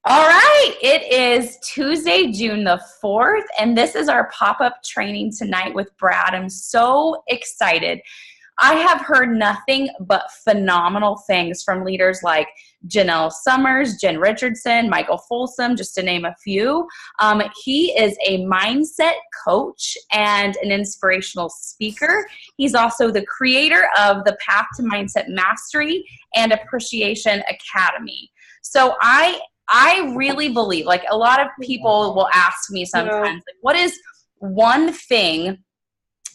All right, it is Tuesday, June the 4th, and this is our pop-up training tonight with Brad. I'm so excited. I have heard nothing but phenomenal things from leaders like Janelle Summers, Jen Richardson, Michael Folsom, just to name a few. He is a mindset coach and an inspirational speaker. He's also the creator of the Path to Mindset Mastery and Appreciation Academy. So I really believe, like a lot of people will ask me sometimes, like, what is one thing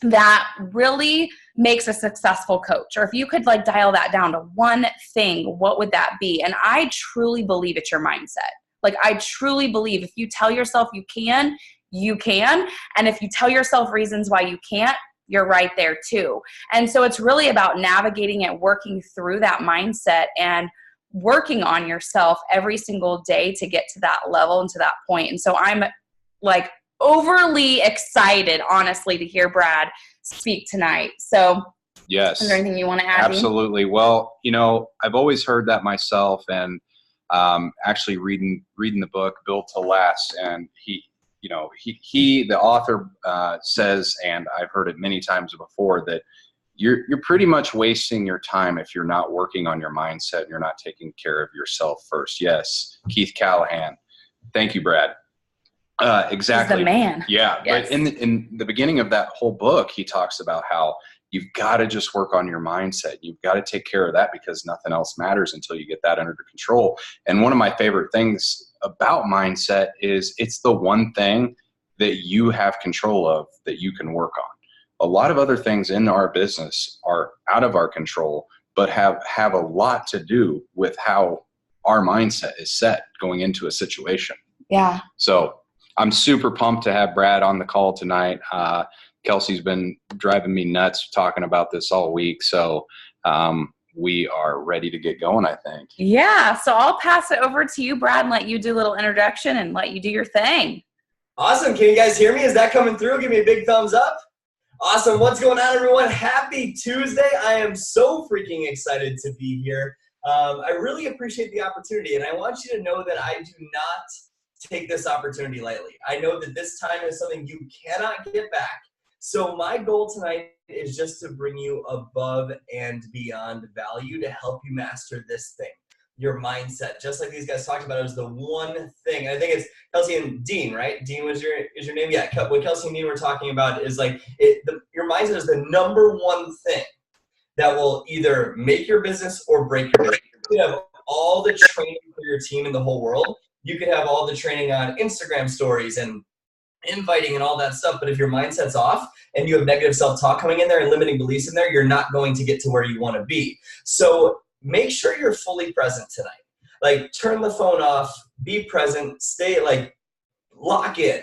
that really makes a successful coach? Or if you could like dial that down to one thing, what would that be? And I truly believe it's your mindset. Like I truly believe if you tell yourself you can, you can. And if you tell yourself reasons why you can't, you're right there too. And so it's really about navigating it, working through that mindset and working on yourself every single day to get to that level and to that point. And so I'm like overly excited, honestly, to hear Brad speak tonight. So yes, is there anything you want to add? Absolutely. Well, I've always heard that myself, and actually reading the book Built to Last, and he the author says, and I've heard it many times before, that you're pretty much wasting your time if you're not working on your mindset and you're not taking care of yourself first. Yes, Keith Callahan. Thank you, Brad. Exactly. He's the man. Yeah. Yes. But in the beginning of that whole book, he talks about how you've got to just work on your mindset. You've got to take care of that because nothing else matters until you get that under control. And one of my favorite things about mindset is it's the one thing that you have control of that you can work on. A lot of other things in our business are out of our control, but have a lot to do with how our mindset is set going into a situation. Yeah. So I'm super pumped to have Brad on the call tonight. Kelsey's been driving me nuts talking about this all week. So we are ready to get going, I think. Yeah. So I'll pass it over to you, Brad, and let you do a little introduction and let you do your thing. Awesome. Can you guys hear me? Is that coming through? Give me a big thumbs up. Awesome. What's going on, everyone? Happy Tuesday. I am so freaking excited to be here. I really appreciate the opportunity, and I want you to know that I do not take this opportunity lightly. I know that this time is something you cannot get back. So my goal tonight is just to bring you above and beyond value to help you master this thing, your mindset. Just like these guys talked about, it was the one thing. And I think it's Kelsey and Dean, right? Dean was your name? Yeah, what Kelsey and Dean were talking about is like your mindset is the number one thing that will either make your business or break your business. You could have all the training for your team in the whole world. You could have all the training on Instagram stories and inviting and all that stuff, but if your mindset's off and you have negative self-talk coming in there and limiting beliefs in there, you're not going to get to where you want to be. So make sure you're fully present tonight. Like, turn the phone off, be present, stay, like, lock in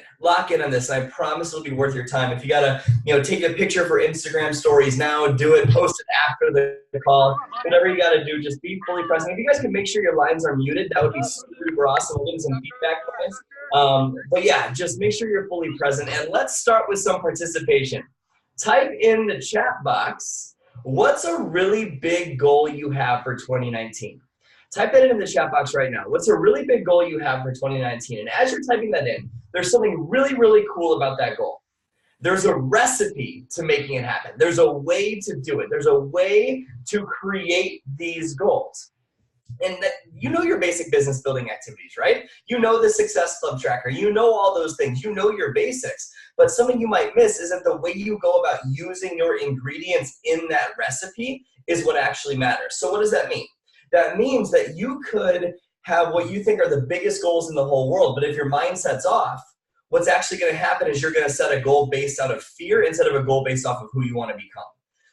on this. And I promise it'll be worth your time. If you gotta, take a picture for Instagram stories now, do it, post it after the call, whatever you gotta do, just be fully present. If you guys can make sure your lines are muted, that would be super awesome. We'll get some feedback from this. But yeah, just make sure you're fully present. And let's start with some participation. Type in the chat box, what's a really big goal you have for 2019? Type that in the chat box right now. What's a really big goal you have for 2019? And as you're typing that in, there's something really, really cool about that goal. There's a recipe to making it happen. There's a way to do it. There's a way to create these goals. And you know your basic business building activities, right? You know the Success Club tracker. You know all those things. You know your basics. But something you might miss is that the way you go about using your ingredients in that recipe is what actually matters. So what does that mean? That means that you could have what you think are the biggest goals in the whole world, but if your mindset's off, what's actually going to happen is you're going to set a goal based out of fear instead of a goal based off of who you want to become.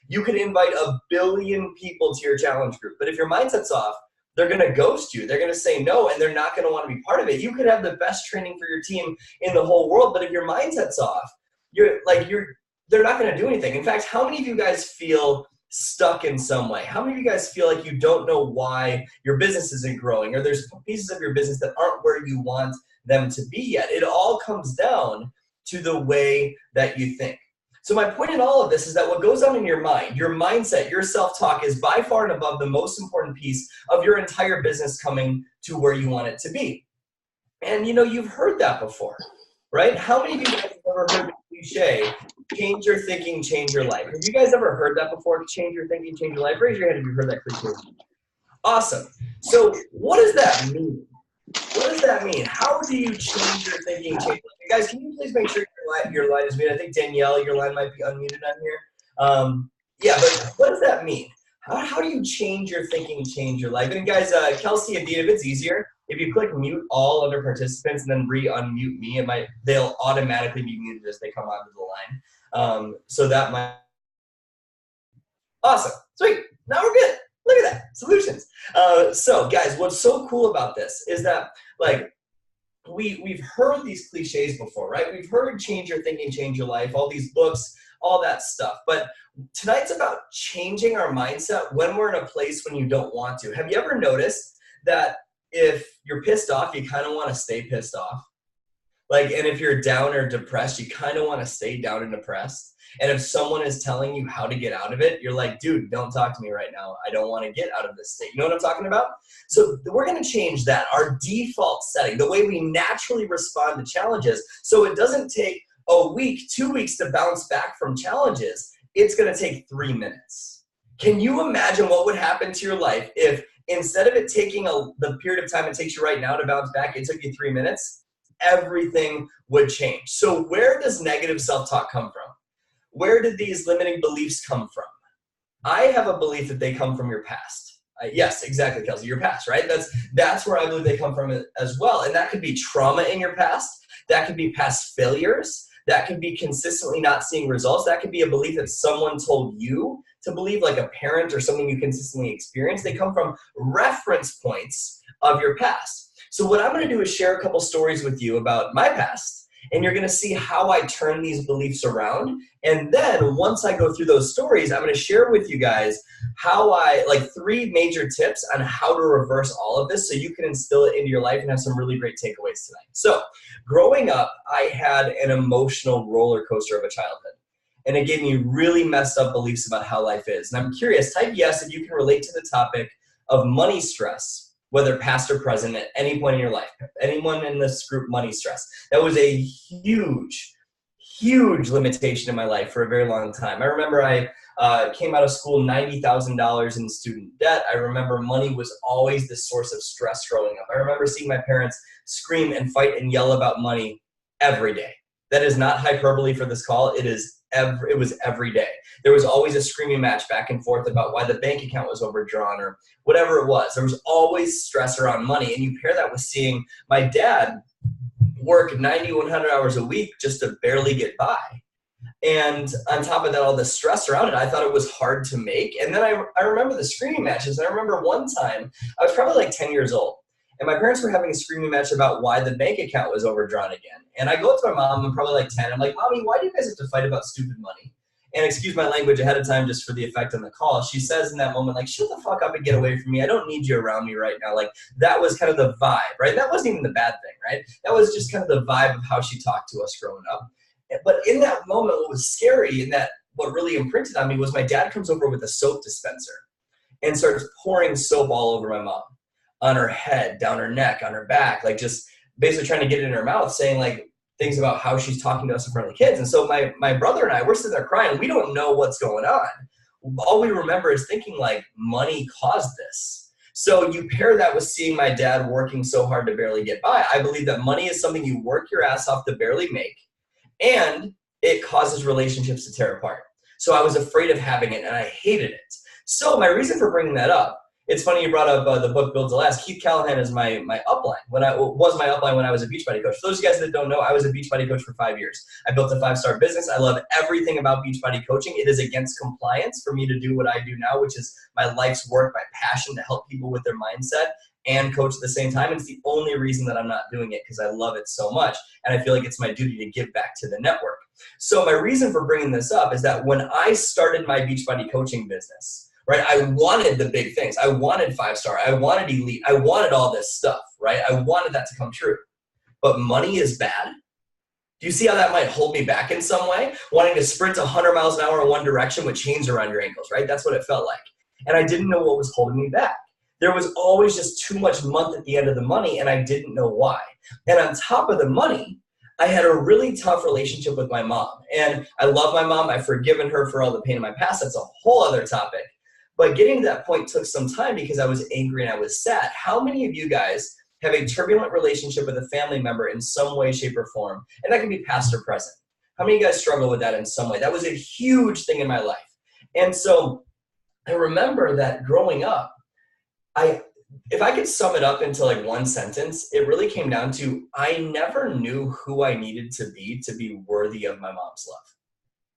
You could invite 1 billion people to your challenge group, but if your mindset's off, they're going to ghost you. They're going to say no, and they're not going to want to be part of it. You could have the best training for your team in the whole world, but if your mindset's off, they're not going to do anything. In fact, how many of you guys feel stuck in some way? How many of you guys feel like you don't know why your business isn't growing, or there's pieces of your business that aren't where you want them to be yet? It all comes down to the way that you think. So my point in all of this is that what goes on in your mind, your mindset, your self-talk is by far and above the most important piece of your entire business coming to where you want it to be. And you know, you've heard that before, right? How many of you guys have ever heard the cliche, change your thinking, change your life? Have you guys ever heard that before? Change your thinking, change your life? Raise your hand if you've heard that cliche. Awesome. So what does that mean? What does that mean? How do you change your thinking, change your life? Guys, can you please make sure your line is muted? I think Danielle, your line might be unmuted on here. Yeah, but what does that mean? How do you change your thinking, change your life? And guys, Kelsey and Dean, if it's easier, if you click mute all other participants and then re-unmute me, they'll automatically be muted as they come onto the line. So that might. Awesome. Sweet. Now we're good. Look at that. Solutions. So guys, what's so cool about this is that like we've heard these cliches before, right? We've heard change your thinking, change your life, all these books, all that stuff. But tonight's about changing our mindset when we're in a place when you don't want to. Have you ever noticed that if you're pissed off, you kind of want to stay pissed off? Like, and if you're down or depressed, you kind of want to stay down and depressed. And if someone is telling you how to get out of it, you're like, dude, don't talk to me right now. I don't want to get out of this state. You know what I'm talking about? So we're going to change that, our default setting, the way we naturally respond to challenges. So it doesn't take a week, 2 weeks to bounce back from challenges. It's going to take 3 minutes. Can you imagine what would happen to your life if instead of it taking the period of time it takes you right now to bounce back, it took you 3 minutes? Everything would change. So where does negative self-talk come from? Where did these limiting beliefs come from? I have a belief that they come from your past. Yes, exactly, Kelsey, your past, right? That's where I believe they come from as well. And that could be trauma in your past. That could be past failures. That could be consistently not seeing results. That could be a belief that someone told you to believe, like a parent or something you consistently experience. They come from reference points of your past. So what I'm going to do is share a couple stories with you about my past, and you're going to see how I turn these beliefs around. And then once I go through those stories, I'm going to share with you guys how like 3 major tips on how to reverse all of this so you can instill it into your life and have some really great takeaways tonight. So growing up, I had an emotional roller coaster of a childhood. And it gave me really messed up beliefs about how life is. And I'm curious, type yes if you can relate to the topic of money stress, whether past or present, at any point in your life. Anyone in this group, money stress. That was a huge, huge limitation in my life for a very long time. I remember I came out of school $90,000 in student debt. I remember money was always the source of stress growing up. I remember seeing my parents scream and fight and yell about money every day. That is not hyperbole for this call. It was every day. There was always a screaming match back and forth about why the bank account was overdrawn or whatever it was. There was always stress around money. And you pair that with seeing my dad work 90, 100 hours a week just to barely get by. And on top of that, all the stress around it, I thought it was hard to make. And then I remember the screaming matches. I remember one time, I was probably like 10 years old. And my parents were having a screaming match about why the bank account was overdrawn again. And I go up to my mom, I'm probably like 10. I'm like, Mommy, why do you guys have to fight about stupid money? And excuse my language ahead of time just for the effect on the call. She says in that moment, like, shut the fuck up and get away from me. I don't need you around me right now. Like, that was kind of the vibe, right? That wasn't even the bad thing, right? That was just kind of the vibe of how she talked to us growing up. But in that moment, what was scary and that what really imprinted on me was my dad comes over with a soap dispenser and starts pouring soap all over my mom. On her head, down her neck, on her back, like just basically trying to get it in her mouth, saying like things about how she's talking to us in front of the kids. And so my brother and I, we're sitting there crying. We don't know what's going on. All we remember is thinking like money caused this. So you pair that with seeing my dad working so hard to barely get by. I believe that money is something you work your ass off to barely make, and it causes relationships to tear apart. So I was afraid of having it and I hated it. So my reason for bringing that up, it's funny you brought up the book Build to Last. Keith Callahan is my upline. Was my upline when I was a Beachbody coach. For those of you guys that don't know, I was a Beachbody coach for 5 years. I built a 5-star business. I love everything about Beachbody coaching. It is against compliance for me to do what I do now, which is my life's work, my passion to help people with their mindset and coach at the same time. It's the only reason that I'm not doing it because I love it so much. And I feel like it's my duty to give back to the network. So my reason for bringing this up is that when I started my Beachbody coaching business, right, I wanted the big things. I wanted 5-star. I wanted elite. I wanted all this stuff, right? I wanted that to come true. But money is bad. Do you see how that might hold me back in some way? Wanting to sprint 100 miles an hour in one direction with chains around your ankles, right? That's what it felt like. And I didn't know what was holding me back. there was always just too much month at the end of the money, and I didn't know why. And on top of the money, I had a really tough relationship with my mom. And I love my mom. I've forgiven her for all the pain in my past. That's a whole other topic. But getting to that point took some time because I was angry and I was sad. How many of you guys have a turbulent relationship with a family member in some way, shape, or form? And that can be past or present. How many of you guys struggle with that in some way? That was a huge thing in my life. And so I remember that growing up, if I could sum it up into like one sentence, it really came down to I never knew who I needed to be worthy of my mom's love,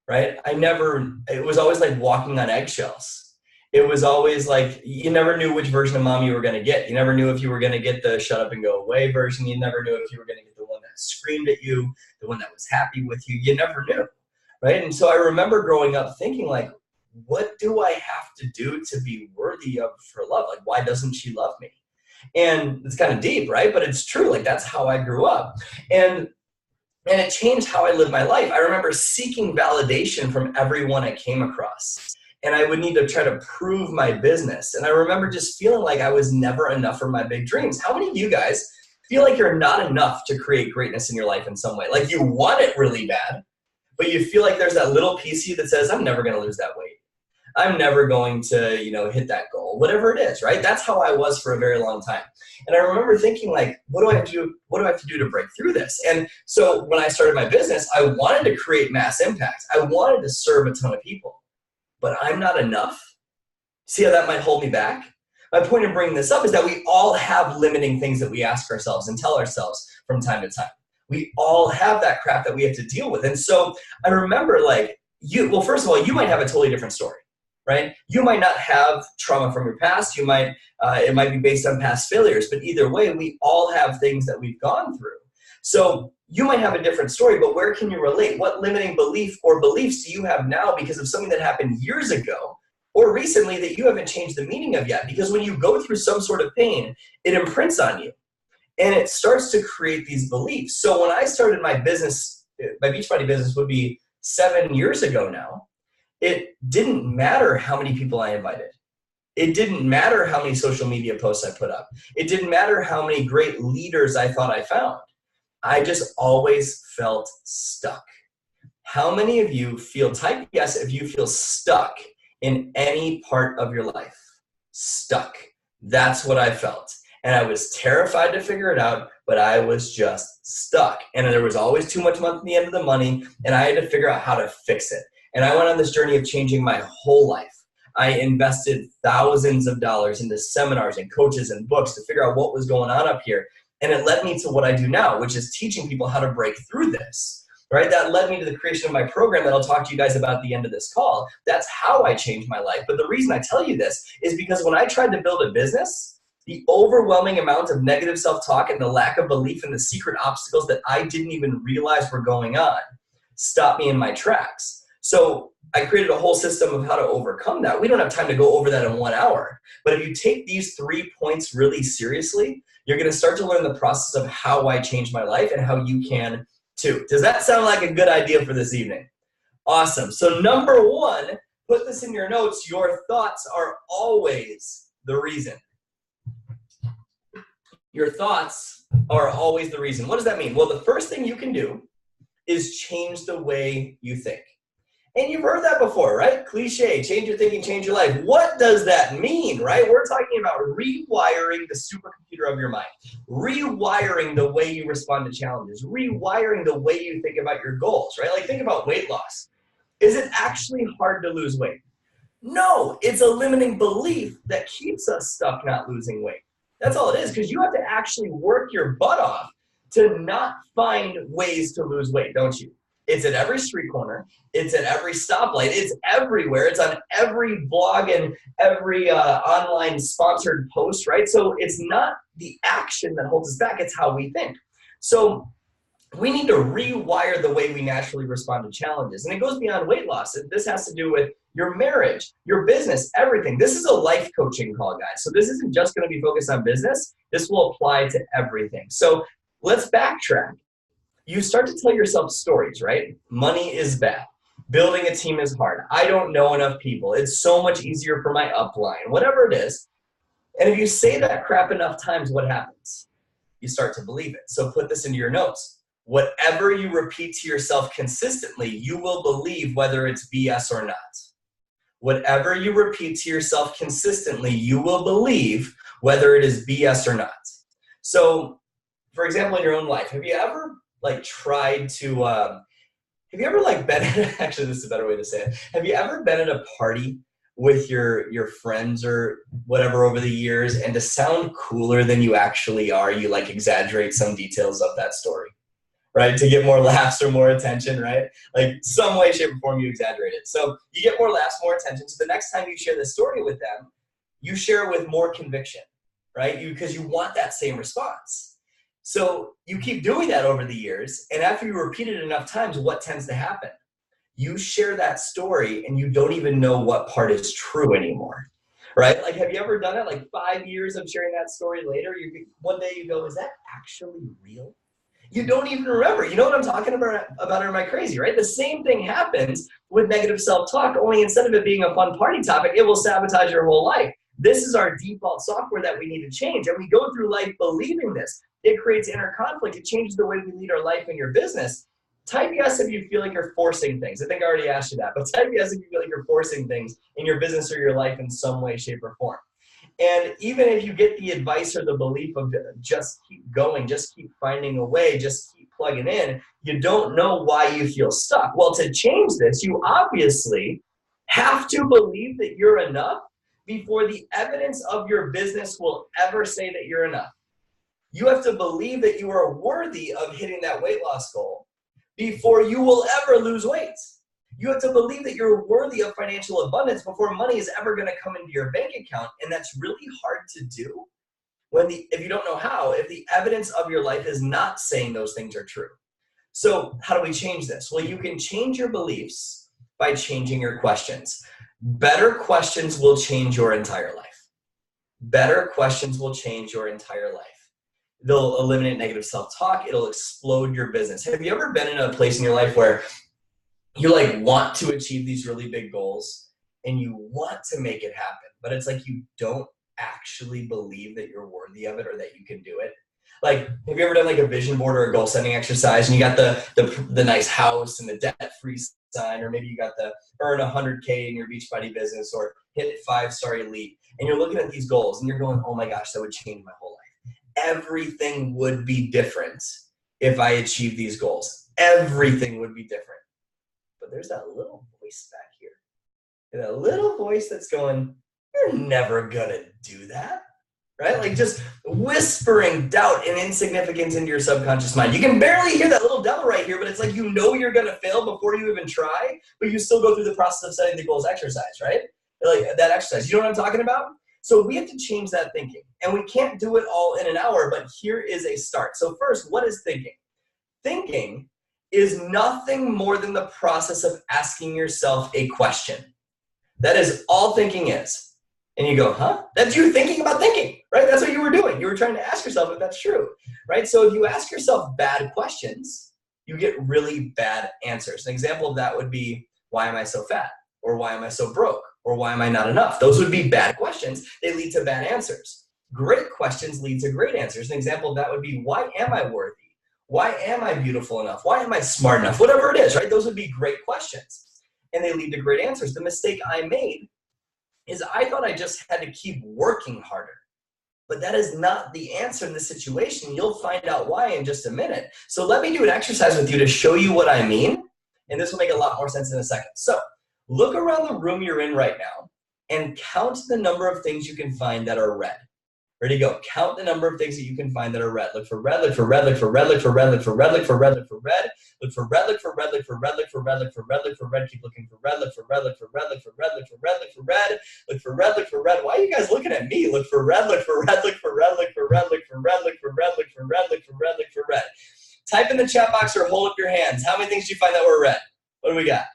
right? It was always like walking on eggshells. It was always like you never knew which version of mom you were going to get. You never knew if you were going to get the shut up and go away version. You never knew if you were going to get the one that screamed at you, the one that was happy with you. You never knew, right? And so I remember growing up thinking like, what do I have to do to be worthy of her love? Like, why doesn't she love me? And it's kind of deep, right? But it's true. Like, that's how I grew up. And it changed how I lived my life. I remember seeking validation from everyone I came across. And I would need to try to prove my business. And I remember just feeling like I was never enough for my big dreams. How many of you guys feel like you're not enough to create greatness in your life in some way? Like you want it really bad, but you feel like there's that little piece of you that says, I'm never going to lose that weight. I'm never going to, hit that goal, whatever it is, right? That's how I was for a very long time. And I remember thinking like, what do I have to do? What do I have to do to break through this? And so when I started my business, I wanted to create mass impact. I wanted to serve a ton of people, but I'm not enough. See how that might hold me back? My point in bringing this up is that we all have limiting things that we ask ourselves and tell ourselves from time to time. We all have that crap that we have to deal with. And so I remember like first of all, you might have a totally different story. Right? You might not have trauma from your past. It might be based on past failures, but either way, we all have things that we've gone through. So you might have a different story, but where can you relate? What limiting belief or beliefs do you have now because of something that happened years ago or recently that you haven't changed the meaning of yet? Because when you go through some sort of pain, it imprints on you and it starts to create these beliefs. So when I started my business, my Beachbody business would be 7 years ago now. It didn't matter how many people I invited. It didn't matter how many social media posts I put up. It didn't matter how many great leaders I thought I found. I just always felt stuck. How many of you type yes if you feel stuck in any part of your life? Stuck. That's what I felt. And I was terrified to figure it out, but I was just stuck. And there was always too much money at the end of the money, and I had to figure out how to fix it. And I went on this journey of changing my whole life. I invested thousands of dollars into seminars and coaches and books to figure out what was going on up here. And it led me to what I do now, which is teaching people how to break through this, right? That led me to the creation of my program that I'll talk to you guys about at the end of this call. That's how I changed my life. But the reason I tell you this is because when I tried to build a business, the overwhelming amount of negative self-talk and the lack of belief in the secret obstacles that I didn't even realize were going on stopped me in my tracks. So I created a whole system of how to overcome that. We don't have time to go over that in 1 hour. But if you take these 3 points really seriously, you're going to start to learn the process of how I changed my life and how you can too. Does that sound like a good idea for this evening? Awesome. So number 1, put this in your notes. Your thoughts are always the reason. Your thoughts are always the reason. What does that mean? Well, the first thing you can do is change the way you think. And you've heard that before, right? Cliche, change your thinking, change your life. What does that mean, right? We're talking about rewiring the supercomputer of your mind, rewiring the way you respond to challenges, rewiring the way you think about your goals, right? Like think about weight loss. Is it actually hard to lose weight? No, it's a limiting belief that keeps us stuck not losing weight. That's all it is, because you have to actually work your butt off to not find ways to lose weight, don't you? It's at every street corner. It's at every stoplight. It's everywhere. It's on every blog and every online sponsored post, right? So it's not the action that holds us back. It's how we think. So we need to rewire the way we naturally respond to challenges. And it goes beyond weight loss. This has to do with your marriage, your business, everything. This is a life coaching call, guys. So this isn't just going to be focused on business. This will apply to everything. So let's backtrack. You start to tell yourself stories, right? Money is bad. Building a team is hard. I don't know enough people. It's so much easier for my upline. Whatever it is, And if you say that crap enough times, what happens? You start to believe it. So put this into your notes. Whatever you repeat to yourself consistently, you will believe whether it's BS or not. Whatever you repeat to yourself consistently, you will believe whether it is BS or not. So, for example, in your own life, have you ever tried to, have you ever been, actually this is a better way to say it. Have you ever been at a party with your friends or whatever over the years, and to sound cooler than you actually are, you exaggerate some details of that story, right? To get more laughs or more attention, right? Some way, shape, or form you exaggerate it. So you get more laughs, more attention. So the next time you share the story with them, you share it with more conviction, right? Because you want that same response. So you keep doing that over the years, and after you repeat it enough times, what tends to happen? You share that story and you don't even know what part is true anymore, right? Have you ever done it? 5 years of sharing that story later, one day you go, is that actually real? You don't even remember. You know what I'm talking about, or am I crazy, right? The same thing happens with negative self-talk, only instead of it being a fun party topic, it will sabotage your whole life. This is our default software that we need to change, and we go through life believing this. It creates inner conflict. It changes the way we lead our life in your business. Type yes if you feel like you're forcing things. I think I already asked you that, but type yes if you feel like you're forcing things in your business or your life in some way, shape, or form. And even if you get the advice or the belief of just keep going, just keep finding a way, just keep plugging in, you don't know why you feel stuck. Well, to change this, you obviously have to believe that you're enough before the evidence of your business will ever say that you're enough. You have to believe that you are worthy of hitting that weight loss goal before you will ever lose weight. You have to believe that you're worthy of financial abundance before money is ever going to come into your bank account. And that's really hard to do if you don't know how, if the evidence of your life is not saying those things are true. So how do we change this? Well, you can change your beliefs by changing your questions. Better questions will change your entire life. Better questions will change your entire life. They'll eliminate negative self-talk. It'll explode your business. Have you ever been in a place in your life where you want to achieve these really big goals and you want to make it happen, but it's you don't actually believe that you're worthy of it or that you can do it? Have you ever done a vision board or a goal setting exercise, and you got the nice house and the debt-free sign, or maybe you got the earn 100K in your Beachbody business or hit 5-star elite, and you're looking at these goals and you're going, oh my gosh, that would change my whole life. Everything would be different if I achieved these goals. Everything would be different. But there's that little voice back here. That little voice that's going, you're never gonna do that, right? Just whispering doubt and insignificance into your subconscious mind. You can barely hear that little devil right here, but it's you know you're gonna fail before you even try, but you still go through the process of setting the goals exercise, right? That exercise. You know what I'm talking about? So we have to change that thinking, and we can't do it all in an hour, but here is a start. So first, what is thinking? Thinking is nothing more than the process of asking yourself a question. That is all thinking is. And you go, huh? That's you thinking about thinking, right? That's what you were doing. You were trying to ask yourself if that's true, right? So if you ask yourself bad questions, you get really bad answers. An example of that would be, why am I so fat? Or why am I so broke? Or why am I not enough? Those would be bad questions. They lead to bad answers. Great questions lead to great answers. An example of that would be, why am I worthy? Why am I beautiful enough? Why am I smart enough? Whatever it is, right? Those would be great questions. And they lead to great answers. The mistake I made is I thought I just had to keep working harder. But that is not the answer in this situation. You'll find out why in just a minute. So let me do an exercise with you to show you what I mean. And this will make a lot more sense in a second. So look around the room you're in right now and count the number of things you can find that are red. Ready, go. Count the number of things that you can find that are red. Look for red, look for red, look for red, look for red, look for red, look for red, look for red, look for red, look for red, look for red, look for red, look for red, look for red, keep looking for red, look for red, look for red, look for red, look for red, look for red, look for red, look for red. Why are you guys looking at me? Look for red, look for red, look for red, look for red, look for red, look for red, look for red, look for red, look for red. Type in the chat box or hold up your hands. How many things did you find that were red? What do we got?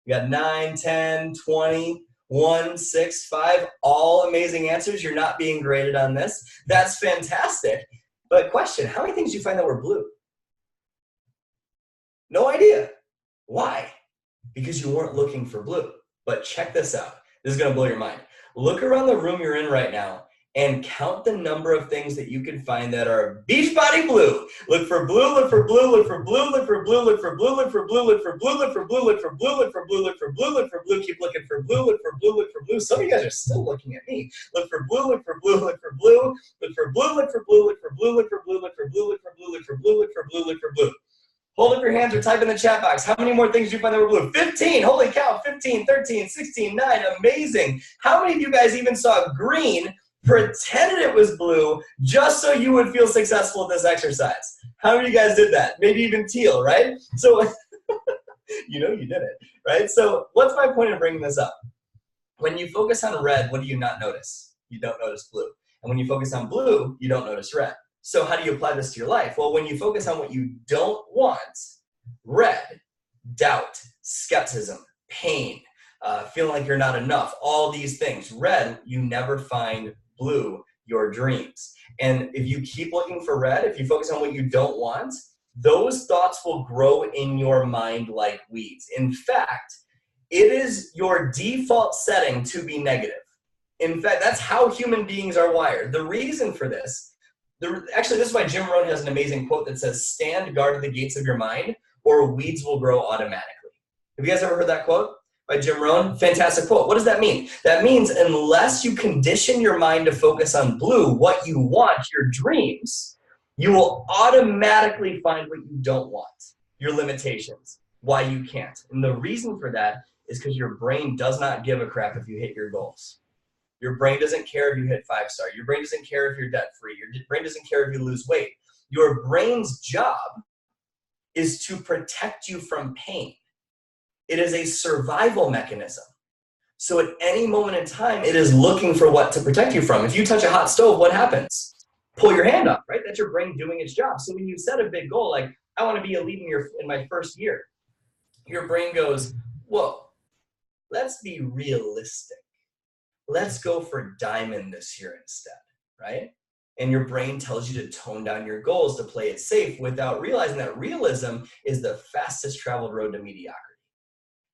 We got 9, 10, 20, 1, 6, 5, all amazing answers. You're not being graded on this. That's fantastic. But question, how many things did you find that were blue? No idea. Why? Because you weren't looking for blue. But check this out. This is going to blow your mind. Look around the room you're in right now and count the number of things that you can find that are Beachbody blue. Look for blue, look for blue, look for blue, look for blue, look for blue, look for blue, look for blue, look for blue, look for blue, look for blue, look for blue, look for blue, keep looking for blue, look for blue, look for blue. Some of you guys are still looking at me. Look for blue, look for blue, look for blue, look for blue, look for blue, look for blue, look for blue, look for blue, look for blue, look for blue, look for blue, look for blue. Hold up your hands or type in the chat box. How many more things do you find that were blue? 15. Holy cow. 15, 13, 16, 9. Amazing. How many of you guys even saw green, pretended it was blue, just so you would feel successful at this exercise? How many of you guys did that? Maybe even teal, right? So, you know you did it, right? So what's my point in bringing this up? When you focus on red, what do you not notice? You don't notice blue. And when you focus on blue, you don't notice red. So how do you apply this to your life? Well, when you focus on what you don't want, red, doubt, skepticism, pain, feeling like you're not enough, all these things. Red, you never find blue, your dreams. And if you keep looking for red, if you focus on what you don't want, those thoughts will grow in your mind like weeds. In fact, it is your default setting to be negative. In fact, that's how human beings are wired. The reason for this, actually, this is why Jim Rohn has an amazing quote that says, stand guard at the gates of your mind or weeds will grow automatically. Have you guys ever heard that quote by Jim Rohn? Fantastic quote. What does that mean? That means unless you condition your mind to focus on blue, what you want, your dreams, you will automatically find what you don't want, your limitations, why you can't. And the reason for that is because your brain does not give a crap if you hit your goals. Your brain doesn't care if you hit 5-star. Your brain doesn't care if you're debt-free. Your brain doesn't care if you lose weight. Your brain's job is to protect you from pain. It is a survival mechanism. So at any moment in time, it is looking for what to protect you from. If you touch a hot stove, what happens? Pull your hand up, right? That's your brain doing its job. So when you set a big goal, like I want to be a lead in my first year, your brain goes, whoa, let's be realistic. Let's go for diamond this year instead, right? And your brain tells you to tone down your goals to play it safe without realizing that realism is the fastest traveled road to mediocrity.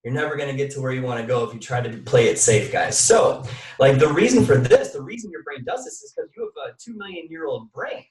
You're never going to get to where you want to go if you try to play it safe, guys. So, like the reason for this, the reason your brain does this is because you have a 2 million year old brain.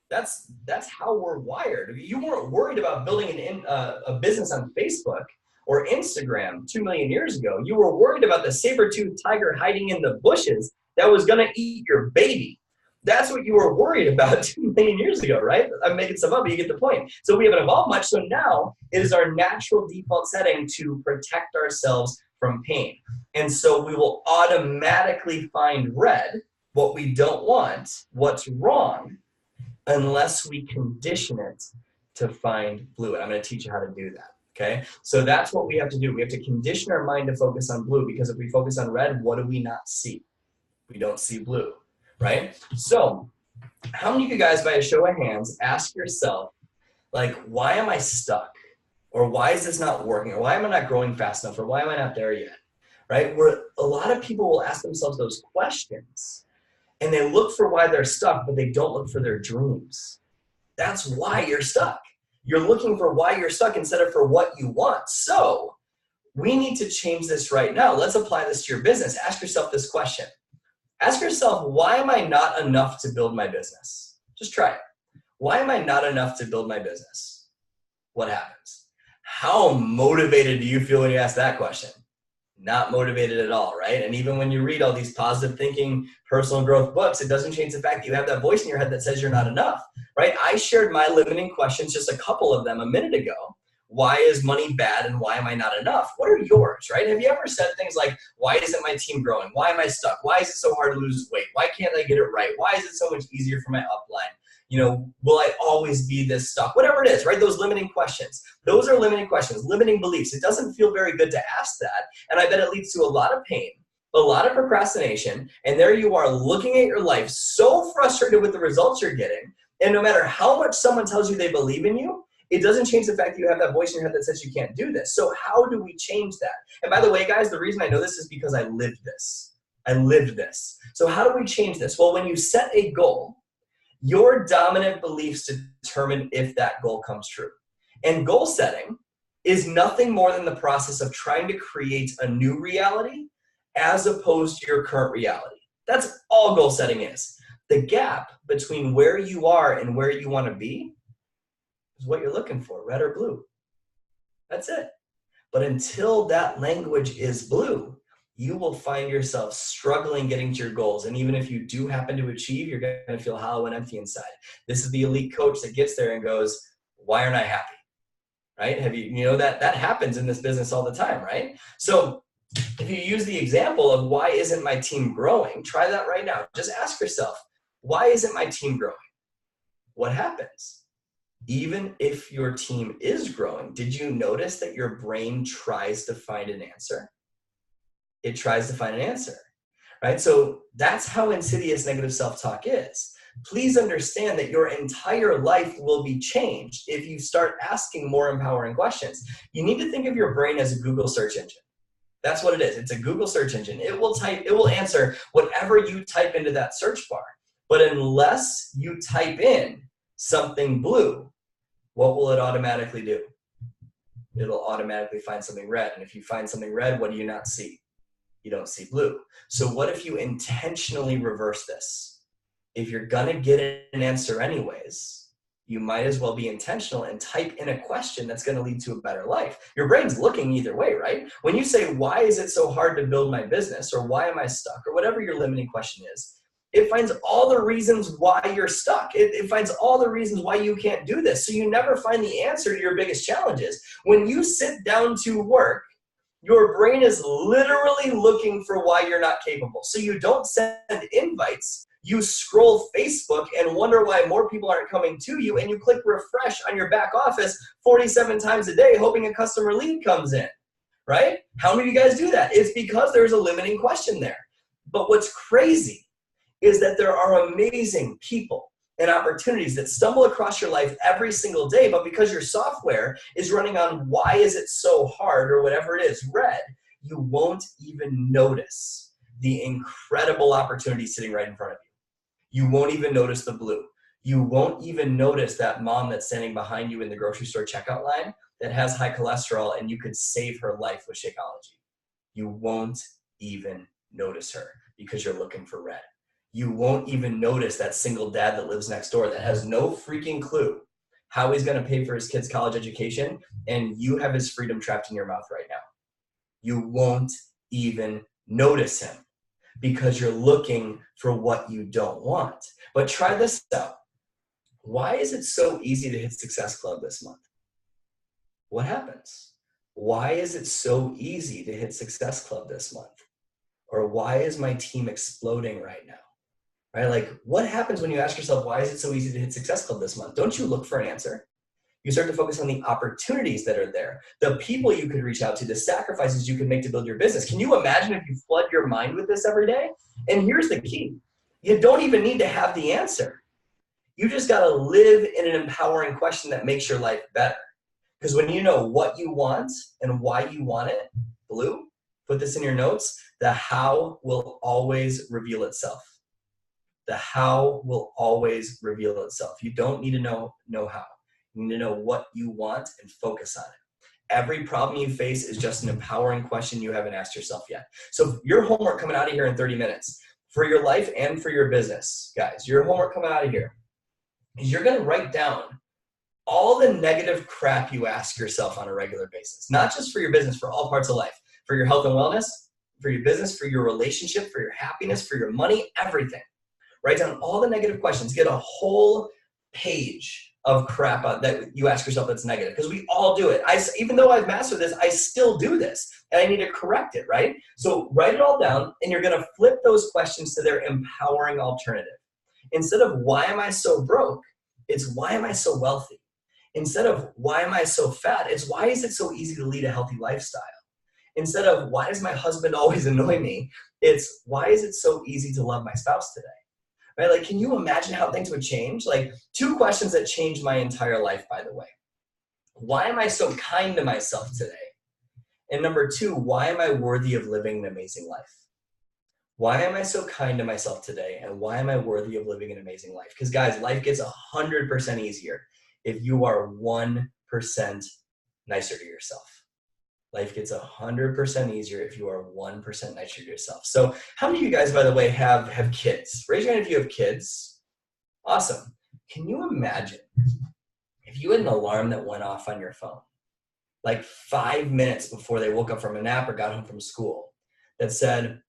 That's how we're wired. You weren't worried about building a business on Facebook or Instagram 2 million years ago. You were worried about the saber-toothed tiger hiding in the bushes that was going to eat your baby. That's what you were worried about 2 million years ago, right? I'm making some up, but you get the point. So we haven't evolved much. So now it is our natural default setting to protect ourselves from pain. And so we will automatically find red, what we don't want, what's wrong, unless we condition it to find blue. And I'm going to teach you how to do that. Okay, so that's what we have to do. We have to condition our mind to focus on blue, because if we focus on red, what do we not see? We don't see blue, right? So how many of you guys, by a show of hands, ask yourself, like, why am I stuck? Or why is this not working? Or why am I not growing fast enough? Or why am I not there yet? Right? Where a lot of people will ask themselves those questions and they look for why they're stuck, but they don't look for their dreams. That's why you're stuck. You're looking for why you're stuck instead of for what you want. So we need to change this right now. Let's apply this to your business. Ask yourself this question. Ask yourself, why am I not enough to build my business? Just try it. Why am I not enough to build my business? What happens? How motivated do you feel when you ask that question? Not motivated at all, right? And even when you read all these positive thinking, personal growth books, it doesn't change the fact that you have that voice in your head that says you're not enough, right? I shared my limiting questions, just a couple of them a minute ago. Why is money bad and why am I not enough? What are yours, right? Have you ever said things like, why isn't my team growing? Why am I stuck? Why is it so hard to lose weight? Why can't I get it right? Why is it so much easier for my upline? You know, will I always be this stuck? Whatever it is, right? Those limiting questions. Those are limiting questions, limiting beliefs. It doesn't feel very good to ask that. And I bet it leads to a lot of pain, a lot of procrastination. And there you are looking at your life so frustrated with the results you're getting. And no matter how much someone tells you they believe in you, it doesn't change the fact that you have that voice in your head that says you can't do this. So how do we change that? And by the way, guys, the reason I know this is because I lived this. I lived this. So how do we change this? Well, when you set a goal, your dominant beliefs determine if that goal comes true. And goal setting is nothing more than the process of trying to create a new reality as opposed to your current reality. That's all goal setting is. The gap between where you are and where you want to be is what you're looking for, red or blue. That's it. But until that language is blue, you will find yourself struggling getting to your goals. And even if you do happen to achieve, you're going to feel hollow and empty inside. This is the elite coach that gets there and goes, why aren't I happy? Right? Have you know that happens in this business all the time, right? So if you use the example of why isn't my team growing, try that right now. Just ask yourself, why isn't my team growing? What happens? Even if your team is growing, did you notice that your brain tries to find an answer? It tries to find an answer, right? So that's how insidious negative self-talk is. Please understand that your entire life will be changed if you start asking more empowering questions. You need to think of your brain as a Google search engine. That's what it is. It's a Google search engine. It will answer whatever you type into that search bar. But unless you type in something blue, what will it automatically do? It'll automatically find something red. And if you find something red, what do you not see? You don't see blue. So what if you intentionally reverse this? If you're gonna get an answer anyways, you might as well be intentional and type in a question that's gonna lead to a better life. Your brain's looking either way, right? When you say, why is it so hard to build my business? Or why am I stuck? Or whatever your limiting question is, it finds all the reasons why you're stuck. It finds all the reasons why you can't do this. So you never find the answer to your biggest challenges. When you sit down to work, your brain is literally looking for why you're not capable. So you don't send invites. You scroll Facebook and wonder why more people aren't coming to you, and you click refresh on your back office 47 times a day hoping a customer lead comes in, right? How many of you guys do that? It's because there's a limiting question there. But what's crazy is that there are amazing people and opportunities that stumble across your life every single day, but because your software is running on why is it so hard or whatever it is, red, you won't even notice the incredible opportunity sitting right in front of you. You won't even notice the blue. You won't even notice that mom that's standing behind you in the grocery store checkout line that has high cholesterol and you could save her life with Shakeology. You won't even notice her because you're looking for red. You won't even notice that single dad that lives next door that has no freaking clue how he's going to pay for his kid's college education, and you have his freedom trapped in your mouth right now. You won't even notice him because you're looking for what you don't want. But try this out. Why is it so easy to hit Success Club this month? What happens? Why is it so easy to hit Success Club this month? Or why is my team exploding right now? Right? Like, what happens when you ask yourself, why is it so easy to hit Success Club this month? Don't you look for an answer? You start to focus on the opportunities that are there, the people you could reach out to, the sacrifices you could make to build your business. Can you imagine if you flood your mind with this every day? And here's the key. You don't even need to have the answer. You just got to live in an empowering question that makes your life better. Because when you know what you want and why you want it, blue, put this in your notes, the how will always reveal itself. The how will always reveal itself. You don't need to know how. You need to know what you want and focus on it. Every problem you face is just an empowering question you haven't asked yourself yet. So your homework coming out of here in 30 minutes for your life and for your business, guys, your homework coming out of here is you're going to write down all the negative crap you ask yourself on a regular basis, not just for your business, for all parts of life, for your health and wellness, for your business, for your relationship, for your happiness, for your money, everything. Write down all the negative questions. Get a whole page of crap that you ask yourself that's negative, because we all do it. Even though I've mastered this, I still do this, and I need to correct it, right? So write it all down, and you're going to flip those questions to their empowering alternative. Instead of why am I so broke, it's why am I so wealthy? Instead of why am I so fat, it's why is it so easy to lead a healthy lifestyle? Instead of why does my husband always annoy me, it's why is it so easy to love my spouse today? Right? Like, can you imagine how things would change? Like, 2 questions that changed my entire life, by the way. Why am I so kind to myself today? And number 2, why am I worthy of living an amazing life? Why am I so kind to myself today? And why am I worthy of living an amazing life? Because guys, life gets 100% easier if you are 1% nicer to yourself. Life gets 100% easier if you are 1% nicer to yourself. So how many of you guys, by the way, have kids? Raise your hand if you have kids. Awesome. Can you imagine if you had an alarm that went off on your phone, like 5 minutes before they woke up from a nap or got home from school, that said,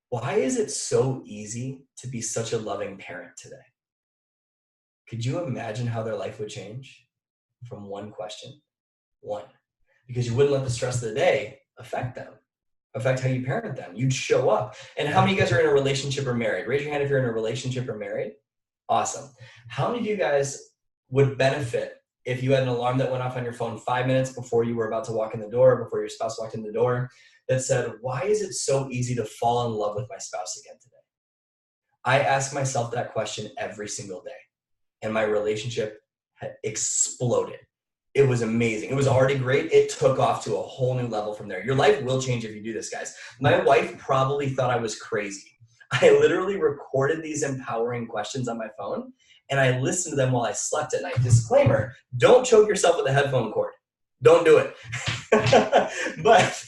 why is it so easy to be such a loving parent today? Could you imagine how their life would change from one question? One. Because you wouldn't let the stress of the day affect them, affect how you parent them. You'd show up. And how many of you guys are in a relationship or married? Raise your hand if you're in a relationship or married. Awesome. How many of you guys would benefit if you had an alarm that went off on your phone 5 minutes before you were about to walk in the door, before your spouse walked in the door, that said, why is it so easy to fall in love with my spouse again today? I ask myself that question every single day, and my relationship had exploded. It was amazing. It was already great. It took off to a whole new level from there. Your life will change if you do this, guys. My wife probably thought I was crazy. I literally recorded these empowering questions on my phone, and I listened to them while I slept at night. Disclaimer, don't choke yourself with a headphone cord. Don't do it. But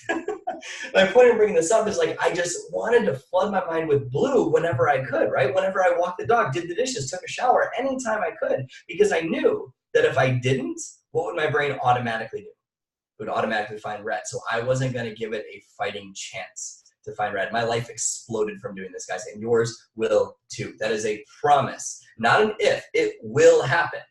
my point in bringing this up is like, I just wanted to flood my mind with blue whenever I could, right? Whenever I walked the dog, did the dishes, took a shower, anytime I could, because I knew that if I didn't, what would my brain automatically do? It would automatically find red. So I wasn't going to give it a fighting chance to find red. My life exploded from doing this, guys, and yours will too. That is a promise, not an if. It will happen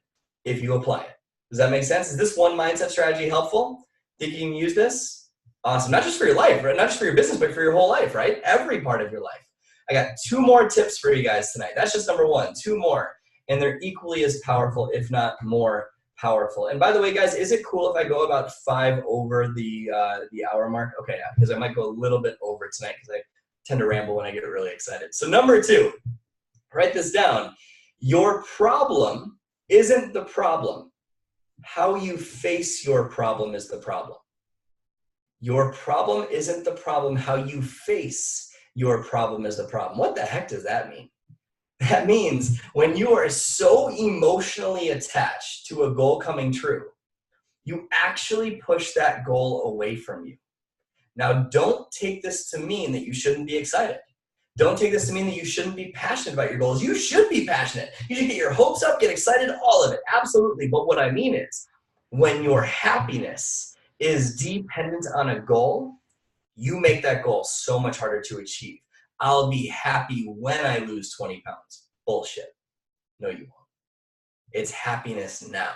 if you apply it. Does that make sense? Is this one mindset strategy helpful? Think you can use this? Awesome. Not just for your life, right? Not just for your business, but for your whole life, right? Every part of your life. I got 2 more tips for you guys tonight. That's just number 1. 2 more. And they're equally as powerful, if not more powerful. And by the way, guys, is it cool if I go about 5 over the hour mark? Okay, yeah, because I might go a little bit over tonight because I tend to ramble when I get really excited. So number 2, write this down. Your problem isn't the problem. How you face your problem is the problem. Your problem isn't the problem. How you face your problem is the problem. What the heck does that mean? That means when you are so emotionally attached to a goal coming true, you actually push that goal away from you. Now, don't take this to mean that you shouldn't be excited. Don't take this to mean that you shouldn't be passionate about your goals. You should be passionate. You should get your hopes up, get excited, all of it. Absolutely. But what I mean is, when your happiness is dependent on a goal, you make that goal so much harder to achieve. I'll be happy when I lose 20 pounds. Bullshit. No, you won't. It's happiness now.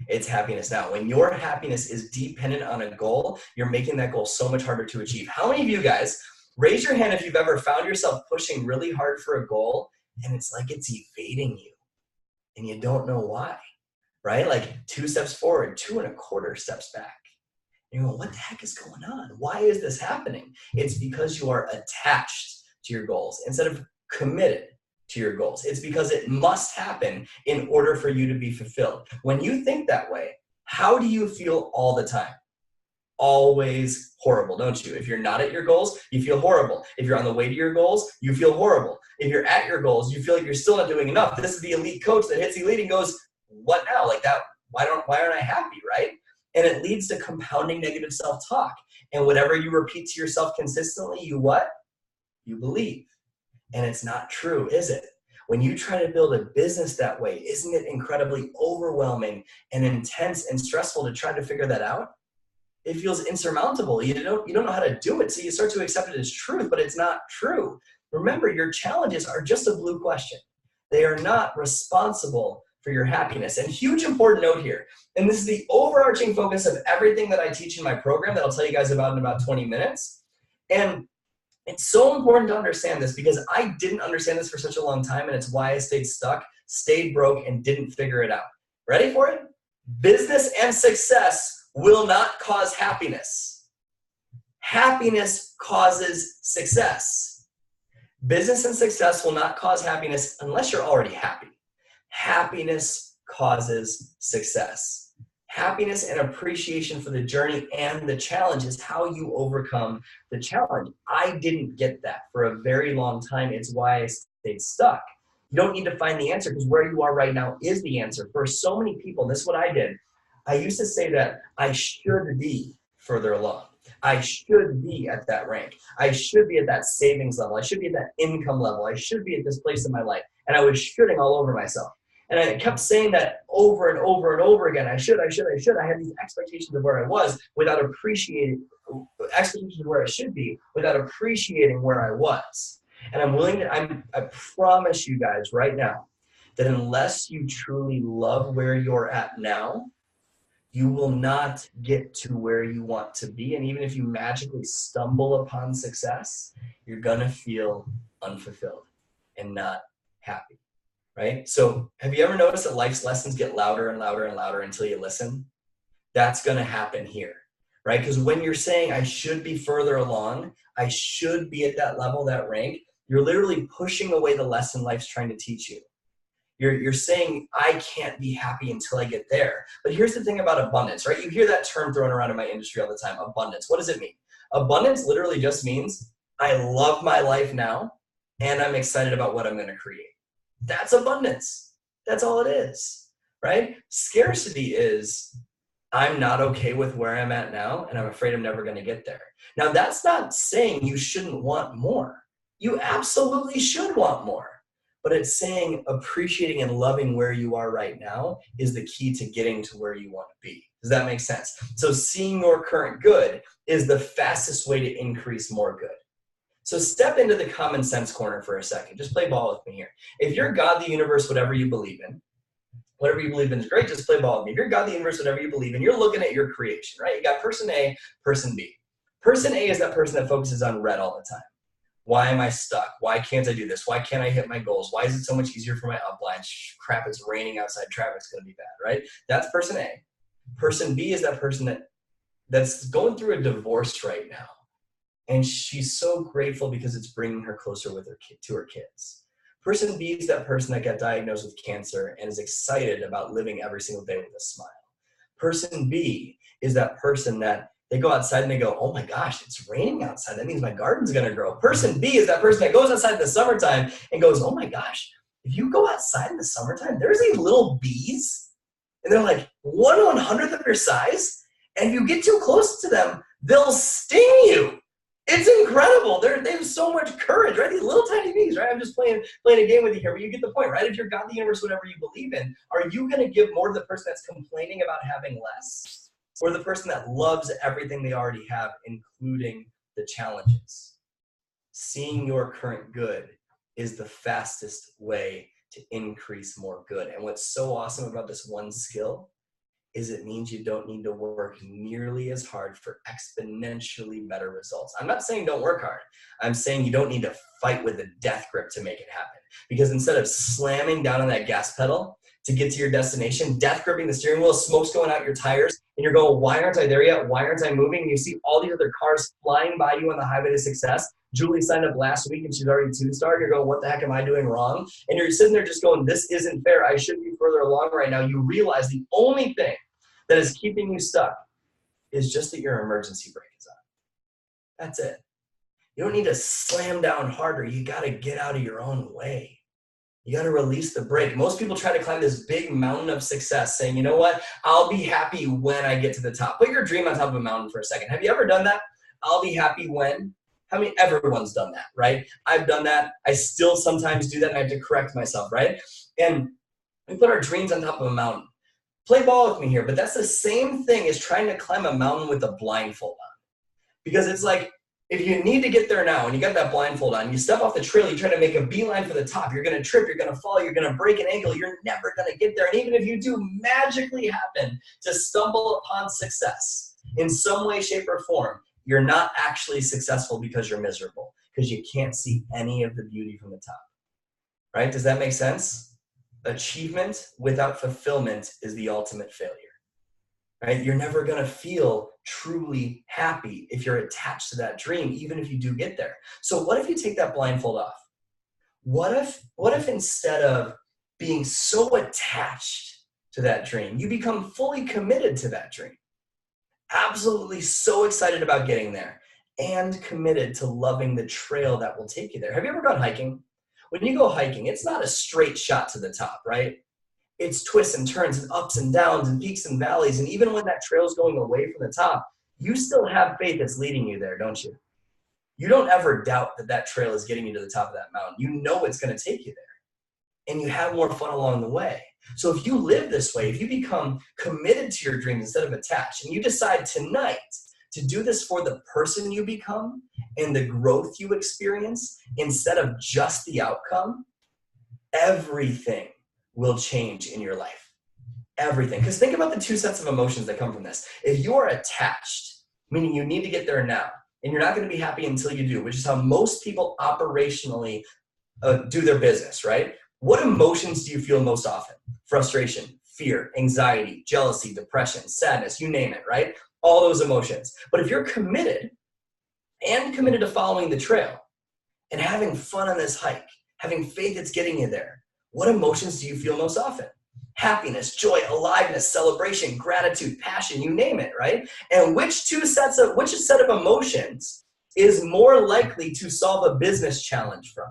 It's happiness now. When your happiness is dependent on a goal, you're making that goal so much harder to achieve. How many of you guys, raise your hand if you've ever found yourself pushing really hard for a goal and it's like it's evading you and you don't know why, right? Like 2 steps forward, 2.25 steps back. And you go, what the heck is going on? Why is this happening? It's because you are attached to your goals instead of committed to your goals. It's because it must happen in order for you to be fulfilled. When you think that way, how do you feel all the time? Always horrible, don't you? If you're not at your goals, you feel horrible. If you're on the way to your goals, you feel horrible. If you're at your goals, you feel like you're still not doing enough. This is the elite coach that hits elite and goes, what now? Like that, why aren't I happy, right? And it leads to compounding negative self-talk. And whatever you repeat to yourself consistently, you what? You believe. And it's not true, is it? When you try to build a business that way, isn't it incredibly overwhelming and intense and stressful to try to figure that out? It feels insurmountable. You don't know how to do it, so you start to accept it as truth, but it's not true. Remember, your challenges are just a blue question. They are not responsible for your happiness. And huge important note here, and this is the overarching focus of everything that I teach in my program that I'll tell you guys about in about 20 minutes. And it's so important to understand this because I didn't understand this for such a long time, and it's why I stayed stuck, stayed broke, and didn't figure it out. Ready for it? Business and success will not cause happiness. Happiness causes success. Business and success will not cause happiness unless you're already happy. Happiness causes success. Happiness and appreciation for the journey and the challenge is how you overcome the challenge. I didn't get that for a very long time. It's why I stayed stuck. You don't need to find the answer because where you are right now is the answer. For so many people, this is what I did. I used to say that I should be further along. I should be at that rank. I should be at that savings level. I should be at that income level. I should be at this place in my life. And I was shooting all over myself. And I kept saying that over and over and over again. I should. I had these expectations of where I was without appreciating, expectations of where I should be without appreciating where I was. And I promise you guys right now that unless you truly love where you're at now, you will not get to where you want to be. And even if you magically stumble upon success, you're going to feel unfulfilled and not happy, right? So have you ever noticed that life's lessons get louder and louder and louder until you listen? That's going to happen here, right? Because when you're saying, I should be further along, I should be at that level, that rank, you're literally pushing away the lesson life's trying to teach you. You're saying, I can't be happy until I get there. But here's the thing about abundance, right? You hear that term thrown around in my industry all the time, abundance. What does it mean? Abundance literally just means I love my life now and I'm excited about what I'm going to create. That's abundance. That's all it is, right? Scarcity is I'm not okay with where I'm at now and I'm afraid I'm never going to get there. Now, that's not saying you shouldn't want more. You absolutely should want more. But it's saying appreciating and loving where you are right now is the key to getting to where you want to be. Does that make sense? So seeing your current good is the fastest way to increase more good. So step into the common sense corner for a second. Just play ball with me here. If you're God, the universe, whatever you believe in is great. Just play ball with me. If you're God, the universe, whatever you believe in, you're looking at your creation, right? You got person A, person B. Person A is that person that focuses on red all the time. Why am I stuck? Why can't I do this? Why can't I hit my goals? Why is it so much easier for my upline? Crap, it's raining outside. Traffic's going to be bad, right? That's person A. Person B is that person that's going through a divorce right now. And she's so grateful because it's bringing her closer with to her kids. Person B is that person that got diagnosed with cancer and is excited about living every single day with a smile. Person B is that person that they go outside and they go, oh my gosh, it's raining outside. That means my garden's going to grow. Person B is that person that goes outside in the summertime and goes, oh my gosh, if you go outside in the summertime, there's these little bees and they're like 1/100th of your size. And if you get too close to them, they'll sting you. It's incredible. They have so much courage, right? These little tiny bees, right? I'm just playing a game with you here, but you get the point, right? If you're God, the universe, whatever you believe in, are you going to give more to the person that's complaining about having less? Or the person that loves everything they already have, including the challenges? Seeing your current good is the fastest way to increase more good. And what's so awesome about this one skill is it means you don't need to work nearly as hard for exponentially better results. I'm not saying don't work hard. I'm saying you don't need to fight with a death grip to make it happen. Because instead of slamming down on that gas pedal to get to your destination, death gripping the steering wheel, smoke's going out your tires, and you're going, why aren't I there yet? Why aren't I moving? And you see all these other cars flying by you on the highway to success. Julie signed up last week and she's already 2-star. You're going, what the heck am I doing wrong? And you're sitting there just going, this isn't fair. I should be further along right now. You realize the only thing that is keeping you stuck is just that your emergency brake is on. That's it. You don't need to slam down harder. You got to get out of your own way. You got to release the brake. Most people try to climb this big mountain of success saying, you know what? I'll be happy when I get to the top. Put your dream on top of a mountain for a second. Have you ever done that? I'll be happy when? Everyone's done that, right? I've done that. I still sometimes do that and I have to correct myself, right? And we put our dreams on top of a mountain. Play ball with me here, but that's the same thing as trying to climb a mountain with a blindfold on. Because it's like, if you need to get there now and you got that blindfold on, you step off the trail, you try to make a beeline for the top, you're going to trip, you're going to fall, you're going to break an ankle, you're never going to get there. And even if you do magically happen to stumble upon success in some way, shape, or form, you're not actually successful because you're miserable, because you can't see any of the beauty from the top. Right? Does that make sense? Achievement without fulfillment is the ultimate failure. Right? You're never going to feel truly happy if you're attached to that dream, even if you do get there. So what if you take that blindfold off? What if instead of being so attached to that dream, you become fully committed to that dream? Absolutely so excited about getting there and committed to loving the trail that will take you there. Have you ever gone hiking? When you go hiking, it's not a straight shot to the top, right? It's twists and turns and ups and downs and peaks and valleys. And even when that trail is going away from the top, you still have faith that's leading you there, don't you? You don't ever doubt that that trail is getting you to the top of that mountain. You know it's going to take you there, and you have more fun along the way. So if you live this way, if you become committed to your dreams instead of attached, and you decide tonight to do this for the person you become and the growth you experience instead of just the outcome, everything will change in your life. Everything. Because think about the two sets of emotions that come from this. If you are attached, meaning you need to get there now, and you're not going to be happy until you do, which is how most people operationally do their business, right? What emotions do you feel most often? Frustration, fear, anxiety, jealousy, depression, sadness, you name it, right? All those emotions. But if you're committed to following the trail and having fun on this hike, having faith that's getting you there, what emotions do you feel most often? Happiness, joy, aliveness, celebration, gratitude, passion, you name it, right? And which set of emotions is more likely to solve a business challenge from?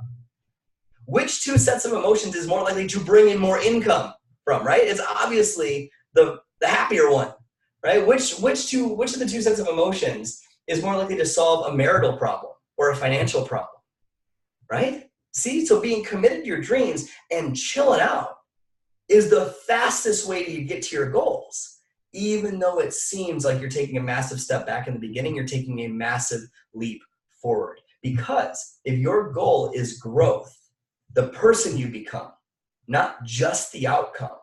Which two sets of emotions is more likely to bring in more income from, right? It's obviously the happier one, right? Which of the two sets of emotions is more likely to solve a marital problem or a financial problem, right? See, so being committed to your dreams and chilling out is the fastest way to get to your goals. Even though it seems like you're taking a massive step back in the beginning, you're taking a massive leap forward. Because if your goal is growth, the person you become, not just the outcome,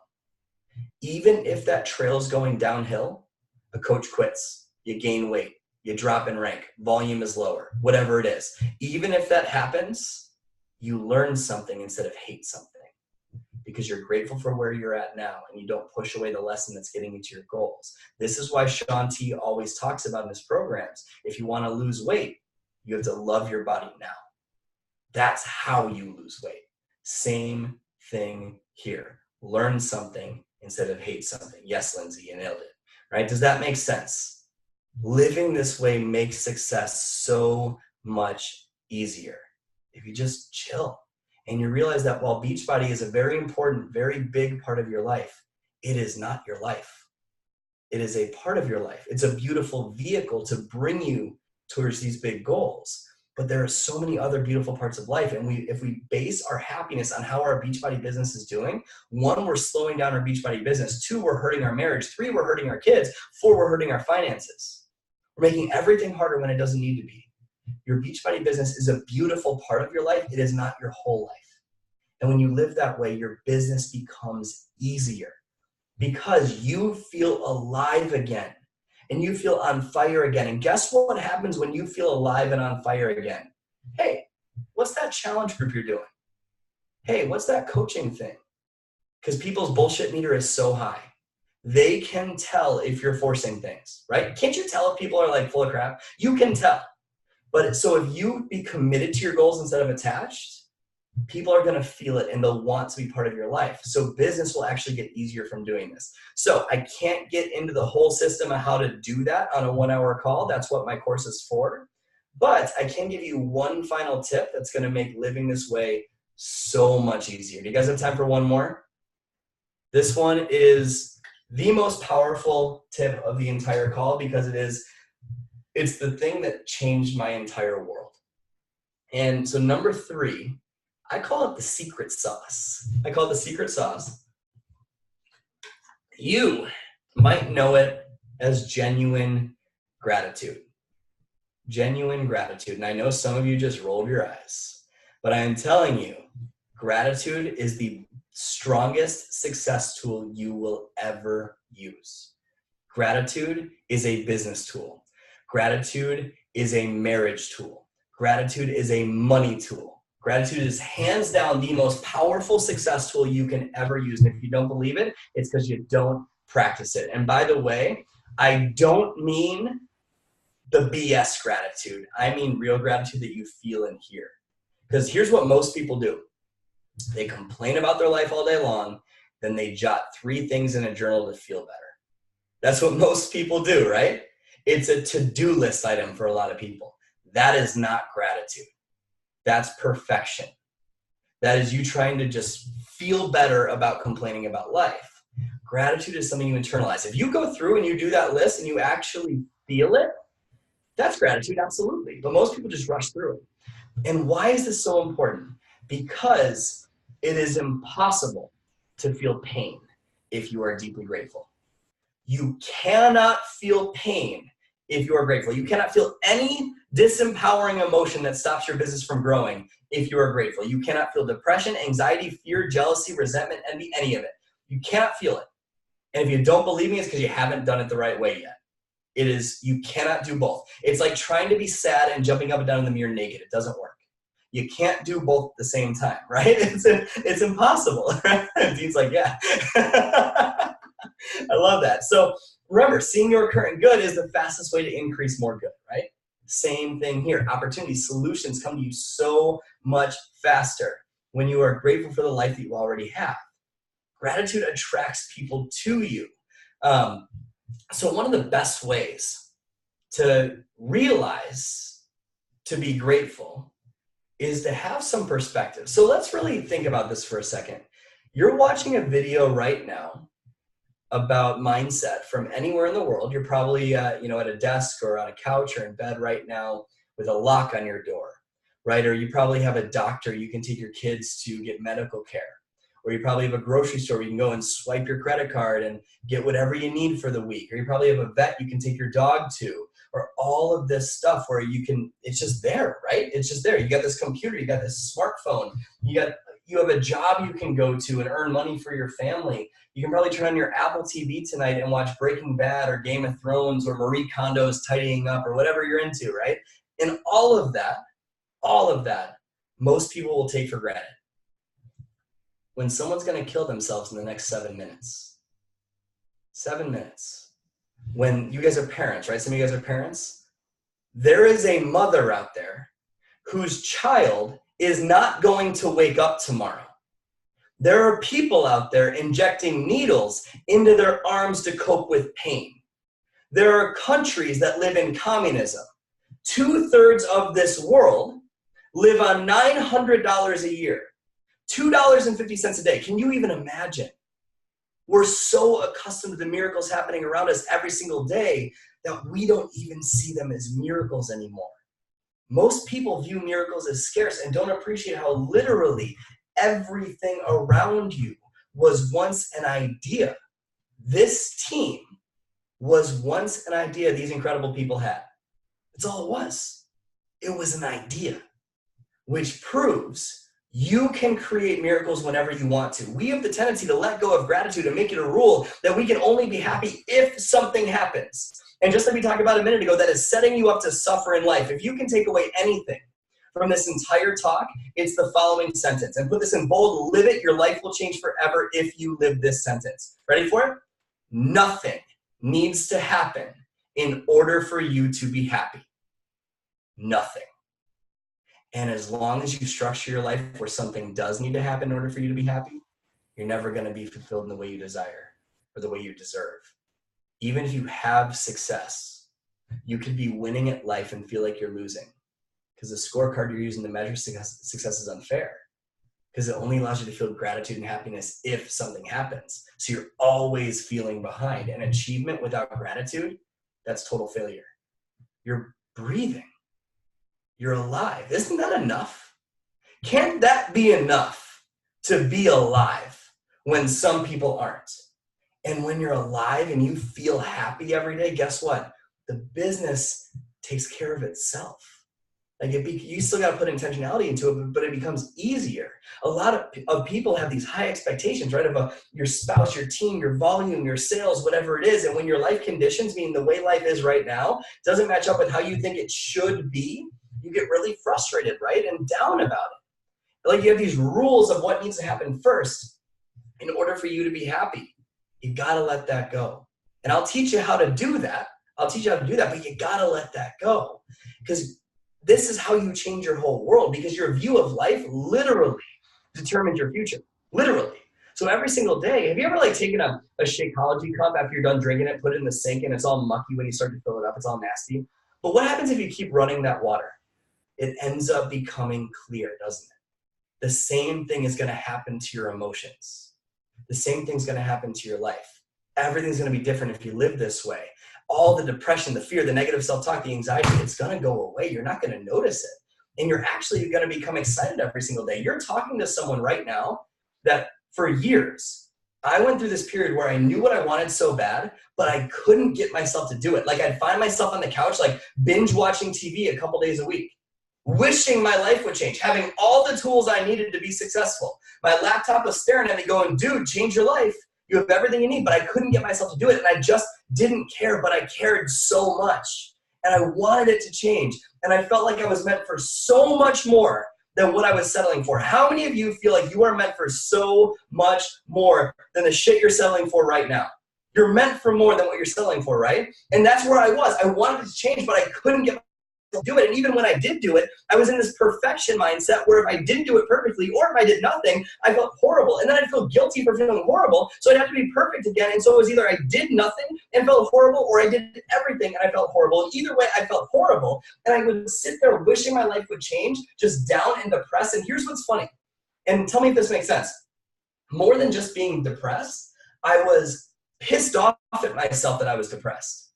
even if that trail is going downhill, a coach quits, you gain weight, you drop in rank, volume is lower, whatever it is. Even if that happens, you learn something instead of hate something, because you're grateful for where you're at now and you don't push away the lesson that's getting you to your goals. This is why Shaun T always talks about in his programs, if you want to lose weight, you have to love your body now. That's how you lose weight. Same thing here. Learn something instead of hate something. Yes, Lindsay, you nailed it. Right? Does that make sense? Living this way makes success so much easier if you just chill. And you realize that while Beachbody is a very important, very big part of your life, it is not your life. It is a part of your life. It's a beautiful vehicle to bring you towards these big goals. But there are so many other beautiful parts of life. And if we base our happiness on how our Beachbody business is doing, 1, we're slowing down our Beachbody business. 2, we're hurting our marriage. 3, we're hurting our kids. 4, we're hurting our finances. We're making everything harder when it doesn't need to be. Your Beachbody business is a beautiful part of your life. It is not your whole life. And when you live that way, your business becomes easier because you feel alive again and you feel on fire again. And guess what happens when you feel alive and on fire again? Hey, what's that challenge group you're doing? Hey, what's that coaching thing? Because people's bullshit meter is so high. They can tell if you're forcing things, right? Can't you tell if people are like full of crap? You can tell. But so if you be committed to your goals instead of attached, people are going to feel it and they'll want to be part of your life. So business will actually get easier from doing this. So I can't get into the whole system of how to do that on a 1-hour call. That's what my course is for. But I can give you one final tip that's going to make living this way so much easier. Do you guys have time for one more? This one is the most powerful tip of the entire call because it's the thing that changed my entire world. And so number 3, I call it the secret sauce. I call it the secret sauce. You might know it as genuine gratitude. Genuine gratitude. And I know some of you just rolled your eyes, but I am telling you, gratitude is the strongest success tool you will ever use. Gratitude is a business tool. Gratitude is a marriage tool. Gratitude is a money tool. Gratitude is hands down the most powerful success tool you can ever use. And if you don't believe it, it's because you don't practice it. And by the way, I don't mean the BS gratitude. I mean real gratitude that you feel in here. Because here's what most people do. They complain about their life all day long, then they jot 3 things in a journal to feel better. That's what most people do, right? It's a to-do list item for a lot of people. That is not gratitude. That's perfection. That is you trying to just feel better about complaining about life. Gratitude is something you internalize. If you go through and you do that list and you actually feel it, that's gratitude, absolutely. But most people just rush through it. And why is this so important? Because it is impossible to feel pain if you are deeply grateful. You cannot feel pain if you are grateful. You cannot feel any disempowering emotion that stops your business from growing if you are grateful. You cannot feel depression, anxiety, fear, jealousy, resentment, envy, any of it. You cannot feel it. And if you don't believe me, it's because you haven't done it the right way yet. It is, you cannot do both. It's like trying to be sad and jumping up and down in the mirror naked. It doesn't work. You can't do both at the same time, right? It's impossible. Dean's like, yeah. I love that. So remember, seeing your current good is the fastest way to increase more good, right? Same thing here. Opportunities, solutions come to you so much faster when you are grateful for the life that you already have. Gratitude attracts people to you. So one of the best ways to realize to be grateful is to have some perspective. So let's really think about this for a second. You're watching a video right now about mindset from anywhere in the world. You're probably at a desk or on a couch or in bed right now with a lock on your door, right? Or you probably have a doctor you can take your kids to get medical care. Or you probably have a grocery store where you can go and swipe your credit card and get whatever you need for the week. Or you probably have a vet you can take your dog to. Or all of this stuff where you can, it's just there, right? It's just there. You got this computer, you got this smartphone, you have a job you can go to and earn money for your family. You can probably turn on your Apple TV tonight and watch Breaking Bad or Game of Thrones or Marie Kondo's Tidying Up or whatever you're into, right? And all of that, most people will take for granted. When someone's going to kill themselves in the next 7 minutes. 7 minutes. When you guys are parents, right? Some of you guys are parents. There is a mother out there whose child is not going to wake up tomorrow. There are people out there injecting needles into their arms to cope with pain. There are countries that live in communism. 2/3 of this world live on $900 a year. $2.50 a day. Can you even imagine? We're so accustomed to the miracles happening around us every single day that we don't even see them as miracles anymore. Most people view miracles as scarce and don't appreciate how literally everything around you was once an idea. This team was once an idea these incredible people had. That's all it was. It was an idea, which proves you can create miracles whenever you want to. We have the tendency to let go of gratitude and make it a rule that we can only be happy if something happens. And just like we talked about a minute ago, that is setting you up to suffer in life. If you can take away anything from this entire talk, it's the following sentence. And put this in bold, live it, your life will change forever if you live this sentence. Ready for it? Nothing needs to happen in order for you to be happy. Nothing. And as long as you structure your life where something does need to happen in order for you to be happy, you're never going to be fulfilled in the way you desire or the way you deserve. Even if you have success, you could be winning at life and feel like you're losing because the scorecard you're using to measure success is unfair because it only allows you to feel gratitude and happiness if something happens. So you're always feeling behind. And achievement without gratitude, that's total failure. You're breathing. You're alive. Isn't that enough? Can't that be enough to be alive when some people aren't? And when you're alive and you feel happy every day, guess what? The business takes care of itself. Like you still got to put intentionality into it, but it becomes easier. A lot of people have these high expectations, right? Of your spouse, your team, your volume, your sales, whatever it is. And when your life conditions, meaning the way life is right now, doesn't match up with how you think it should be, you get really frustrated, right? And down about it. Like you have these rules of what needs to happen first in order for you to be happy. You got to let that go. And I'll teach you how to do that. But you got to let that go. Because this is how you change your whole world, because your view of life literally determines your future. Literally. So every single day, have you ever taken a Shakeology cup after you're done drinking it, put it in the sink, and it's all mucky when you start to fill it up, it's all nasty? But what happens if you keep running that water? It ends up becoming clear, doesn't it? The same thing is going to happen to your emotions. The same thing's going to happen to your life. Everything's going to be different if you live this way. all the depression, the fear, the negative self-talk, the anxiety, it's going to go away. You're not going to notice it. And you're actually going to become excited every single day. You're talking to someone right now that for years, I went through this period where I knew what I wanted so bad, but I couldn't get myself to do it. Like I'd find myself on the couch, like binge watching TV a couple days a week, wishing my life would change, having all the tools I needed to be successful. My laptop was staring at me going, dude, change your life. You have everything you need, but I couldn't get myself to do it. And I just didn't care, but I cared so much. And I wanted it to change. And I felt like I was meant for so much more than what I was settling for. How many of you feel like you are meant for so much more than the shit you're settling for right now? You're meant for more than what you're settling for, right? And that's where I was. I wanted it to change, but I couldn't get myself to do it. And even when I did do it, I was in this perfection mindset where if I didn't do it perfectly or if I did nothing, I felt horrible. And then I'd feel guilty for feeling horrible. So I'd have to be perfect again. And so it was either I did nothing and felt horrible or I did everything and I felt horrible. And either way, I felt horrible. And I would sit there wishing my life would change, just down and depressed. And here's what's funny. And tell me if this makes sense. More than just being depressed, I was pissed off at myself that I was depressed.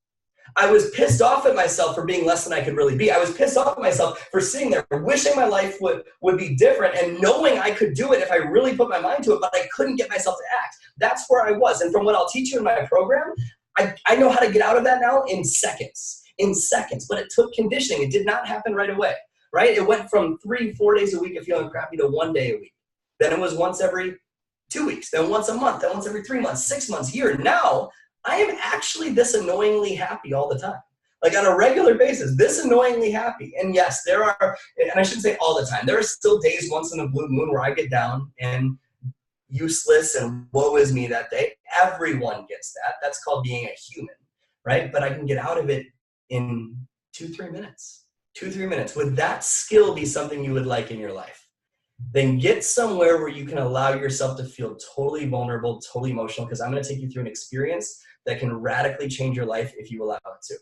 I was pissed off at myself for being less than I could really be. I was pissed off at myself for sitting there wishing my life would be different and knowing I could do it if I really put my mind to it, but I couldn't get myself to act. That's where I was. And from what I'll teach you in my program, I know how to get out of that now in seconds, but it took conditioning. It did not happen right away, right? It went from 3-4 days a week of feeling crappy to 1 day a week. Then it was once every 2 weeks, then once a month, then once every 3 months, 6 months, year. Now, I am actually this annoyingly happy all the time. Like on a regular basis, this annoyingly happy. And yes, there are, and I shouldn't say all the time, there are still days once in a blue moon where I get down and useless and woe is me that day. Everyone gets that. That's called being a human, right? But I can get out of it in 2-3 minutes. 2-3 minutes. Would that skill be something you would like in your life? Then get somewhere where you can allow yourself to feel totally vulnerable, totally emotional, because I'm going to take you through an experience that can radically change your life if you allow it to.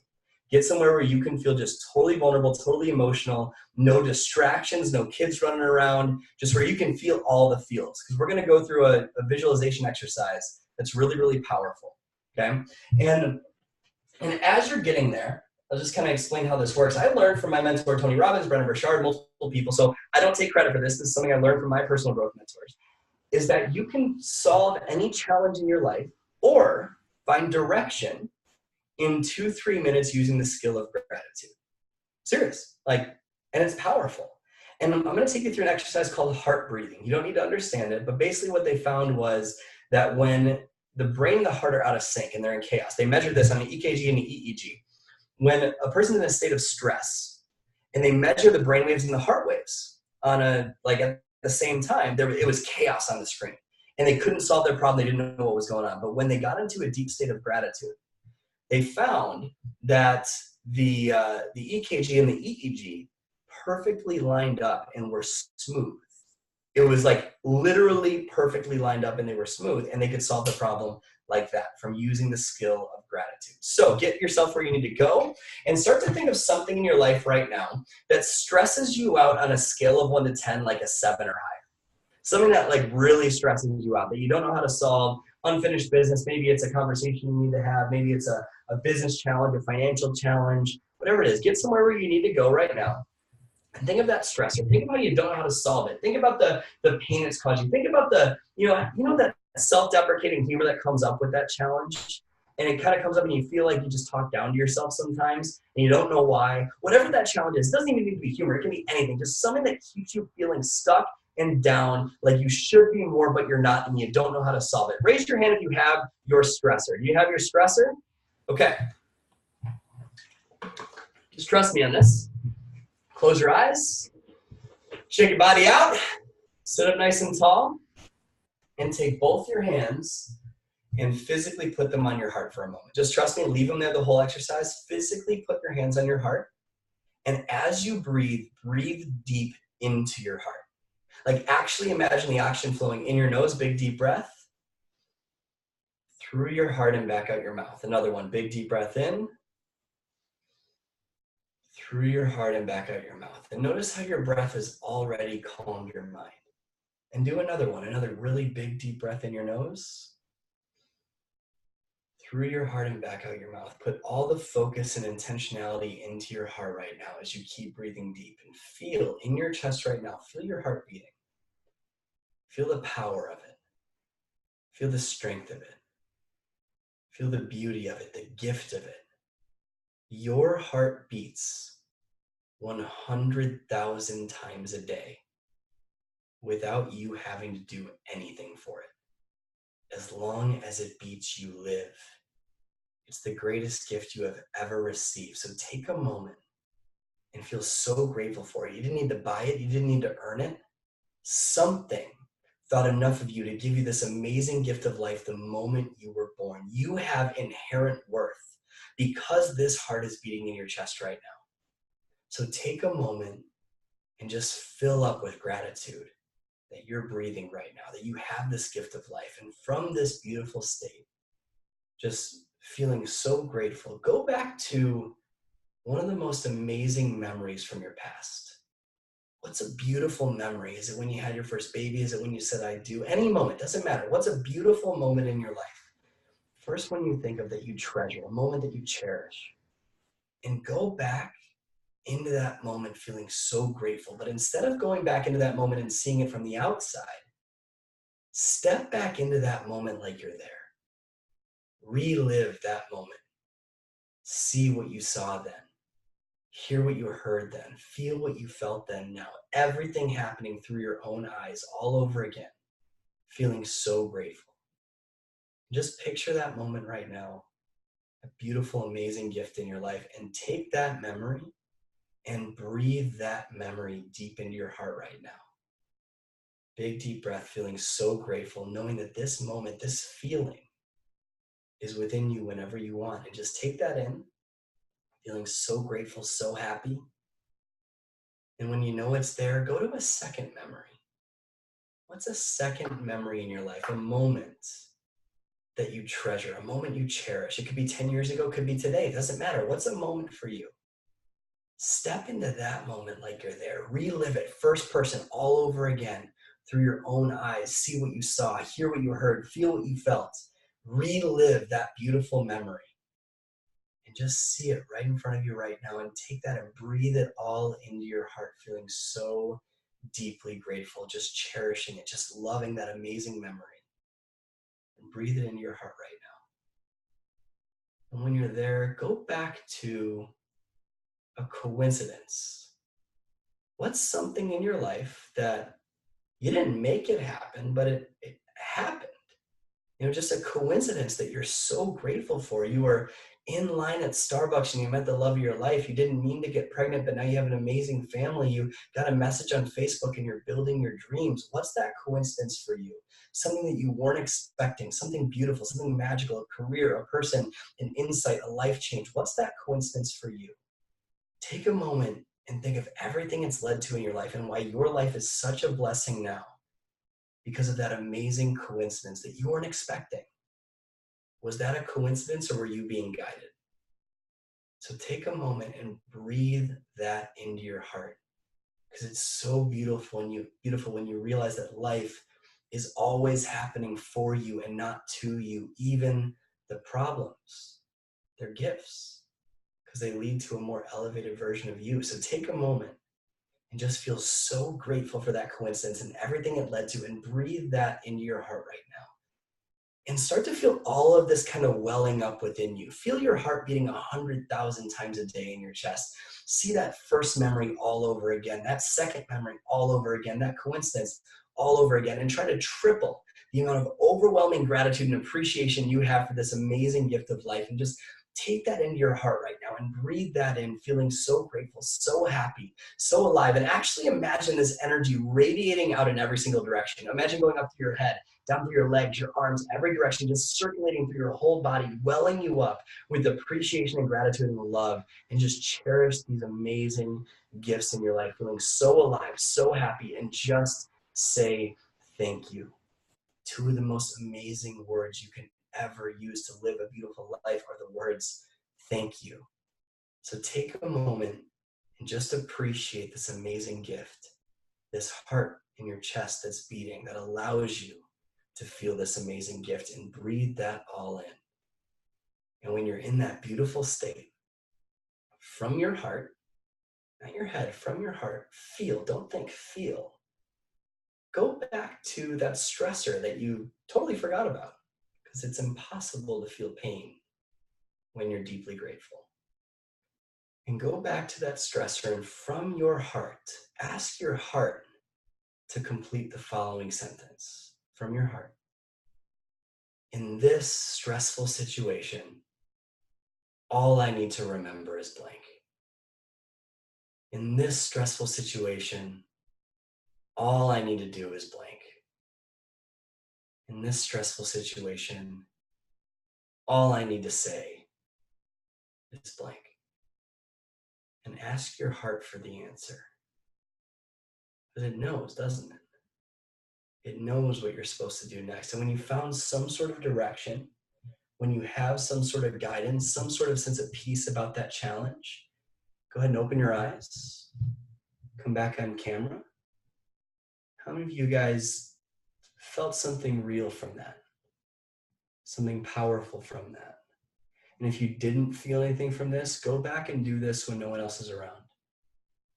Get somewhere where you can feel just totally vulnerable, totally emotional, no distractions, no kids running around, just where you can feel all the feels. Because we're going to go through a visualization exercise that's really, really powerful, okay? And as you're getting there, I'll just kind of explain how this works. I learned from my mentor, Tony Robbins, Brendon Burchard, multiple people, so I don't take credit for this. This is something I learned from my personal growth mentors, is that you can solve any challenge in your life or find direction in 2-3 minutes using the skill of gratitude. Serious, and it's powerful. And I'm going to take you through an exercise called heart breathing. You don't need to understand it, but basically what they found was that when the brain and the heart are out of sync and they're in chaos, they measured this on the EKG and the EEG. When a person's in a state of stress and they measure the brain waves and the heart waves on at the same time, it was chaos on the screen. And they couldn't solve their problem. They didn't know what was going on. But when they got into a deep state of gratitude, they found that the EKG and the EEG perfectly lined up and were smooth. It was literally perfectly lined up and they were smooth, and they could solve the problem like that from using the skill of gratitude. So get yourself where you need to go and start to think of something in your life right now that stresses you out on a scale of 1 to 10, like a 7 or higher. Something that really stresses you out, that you don't know how to solve. Unfinished business, maybe it's a conversation you need to have, maybe it's a business challenge, a financial challenge, whatever it is. Get somewhere where you need to go right now. And think of that stressor. Think about how you don't know how to solve it. Think about the pain it's causing you. Think about that self-deprecating humor that comes up with that challenge. And it kind of comes up and you feel like you just talk down to yourself sometimes and you don't know why. Whatever that challenge is, it doesn't even need to be humor. It can be anything. Just something that keeps you feeling stuck and down, like you should be more, but you're not, and you don't know how to solve it. Raise your hand if you have your stressor. Do you have your stressor? Okay. Just trust me on this. Close your eyes. Shake your body out. Sit up nice and tall. And take both your hands and physically put them on your heart for a moment. Just trust me, leave them there the whole exercise. Physically put your hands on your heart. And as you breathe, breathe deep into your heart. Actually imagine the oxygen flowing in your nose, big deep breath. Through your heart and back out your mouth. Another one, big deep breath in. Through your heart and back out your mouth. And notice how your breath has already calmed your mind. And do another one, another really big deep breath in your nose. through your heart and back out your mouth. Put all the focus and intentionality into your heart right now as you keep breathing deep, and feel in your chest right now, feel your heart beating. Feel the power of it. Feel the strength of it. Feel the beauty of it, the gift of it. Your heart beats 100,000 times a day without you having to do anything for it. As long as it beats, you live. It's the greatest gift you have ever received. So take a moment and feel so grateful for it. You didn't need to buy it. You didn't need to earn it. Something thought enough of you to give you this amazing gift of life the moment you were born. You have inherent worth because this heart is beating in your chest right now. So take a moment and just fill up with gratitude that you're breathing right now, that you have this gift of life. And from this beautiful state, just feeling so grateful, go back to one of the most amazing memories from your past. What's a beautiful memory? Is it when you had your first baby? Is it when you said, I do? Any moment, doesn't matter. What's a beautiful moment in your life? First one you think of that you treasure, a moment that you cherish. And go back into that moment feeling so grateful. But instead of going back into that moment and seeing it from the outside, step back into that moment like you're there. Relive that moment. See what you saw then. Hear what you heard then. Feel what you felt then. Now, everything happening through your own eyes all over again. Feeling so grateful. Just picture that moment right now. A beautiful, amazing gift in your life. And take that memory and breathe that memory deep into your heart right now. Big, deep breath, feeling so grateful, knowing that this moment, this feeling is within you whenever you want. And just take that in, feeling so grateful, so happy. And when you know it's there, go to a second memory. What's a second memory in your life? A moment that you treasure, a moment you cherish. It could be 10 years ago, it could be today. It doesn't matter. What's a moment for you? Step into that moment like you're there. Relive it, first person, all over again, through your own eyes. See what you saw, hear what you heard, feel what you felt. Relive that beautiful memory. And just see it right in front of you right now, and take that and breathe it all into your heart, feeling so deeply grateful, just cherishing it, just loving that amazing memory. And breathe it into your heart right now. And when you're there, go back to a coincidence. What's something in your life that you didn't make it happen, but it happened? You know, just a coincidence that you're so grateful for. You were in line at Starbucks and you met the love of your life. You didn't mean to get pregnant, but now you have an amazing family. You got a message on Facebook and you're building your dreams. What's that coincidence for you? Something that you weren't expecting, something beautiful, something magical, a career, a person, an insight, a life change. What's that coincidence for you? Take a moment and think of everything it's led to in your life and why your life is such a blessing now because of that amazing coincidence that you weren't expecting. Was that a coincidence, or were you being guided? So take a moment and breathe that into your heart, because it's so beautiful when you realize that life is always happening for you and not to you. Even the problems, they're gifts, because they lead to a more elevated version of you. So take a moment and just feel so grateful for that coincidence and everything it led to, and breathe that into your heart right now. And start to feel all of this kind of welling up within you. Feel your heart beating 100,000 times a day in your chest. See that first memory all over again, that second memory all over again, that coincidence all over again, and try to triple the amount of overwhelming gratitude and appreciation you have for this amazing gift of life. And just take that into your heart right now and breathe that in, feeling so grateful, so happy, so alive. And actually imagine this energy radiating out in every single direction. Imagine going up to your head, down to your legs, your arms, every direction, just circulating through your whole body, welling you up with appreciation and gratitude and love. And just cherish these amazing gifts in your life, feeling so alive, so happy, and just say thank you. Two of the most amazing words you can ever use to live a beautiful life are the words thank you. So take a moment and just appreciate this amazing gift, this heart in your chest that's beating, that allows you to feel this amazing gift, and breathe that all in. And when you're in that beautiful state, from your heart, not your head, from your heart, feel, don't think, feel. Go back to that stressor that you totally forgot about, because it's impossible to feel pain when you're deeply grateful. And go back to that stressor, and from your heart, ask your heart to complete the following sentence from your heart. In this stressful situation, all I need to remember is blank. In this stressful situation, all I need to do is blank. In this stressful situation, all I need to say is blank. And ask your heart for the answer. Because it knows, doesn't it? It knows what you're supposed to do next. And when you found some sort of direction, when you have some sort of guidance, some sort of sense of peace about that challenge, go ahead and open your eyes. Come back on camera. How many of you guys felt something real from that? Something powerful from that? And if you didn't feel anything from this, go back and do this when no one else is around.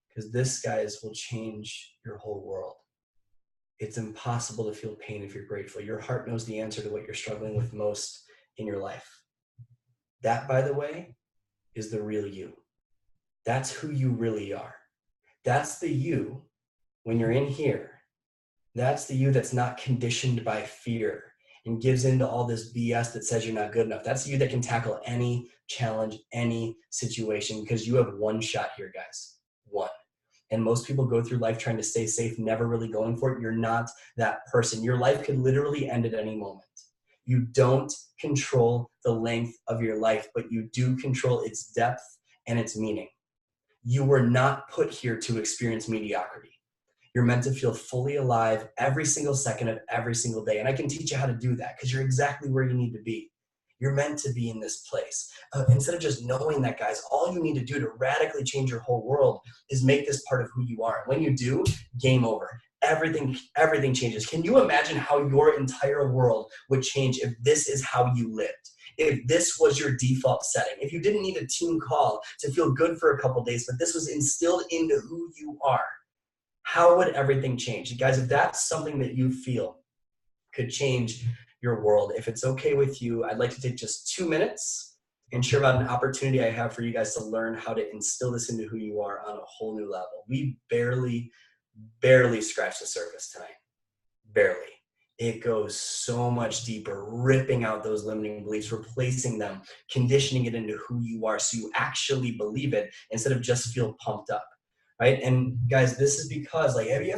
Because this, guys, will change your whole world. It's impossible to feel pain if you're grateful. Your heart knows the answer to what you're struggling with most in your life. That, by the way, is the real you. That's who you really are. That's the you when you're in here. That's the you that's not conditioned by fear and gives into all this BS that says you're not good enough. That's the you that can tackle any challenge, any situation, because you have one shot here, guys. One. And most people go through life trying to stay safe, never really going for it. You're not that person. Your life could literally end at any moment. You don't control the length of your life, but you do control its depth and its meaning. You were not put here to experience mediocrity. You're meant to feel fully alive every single second of every single day. And I can teach you how to do that because you're exactly where you need to be. You're meant to be in this place. Instead of just knowing that, guys, all you need to do to radically change your whole world is make this part of who you are. When you do, game over. Everything changes. Can you imagine how your entire world would change if this is how you lived? If this was your default setting, if you didn't need a team call to feel good for a couple days, but this was instilled into who you are, how would everything change? Guys, if that's something that you feel could change your world, if it's okay with you, I'd like to take just 2 minutes and share about an opportunity I have for you guys to learn how to instill this into who you are on a whole new level. We barely scratched the surface tonight. Barely. It goes so much deeper, ripping out those limiting beliefs, replacing them, conditioning it into who you are so you actually believe it instead of just feel pumped up, right? And guys, this is because, like, have you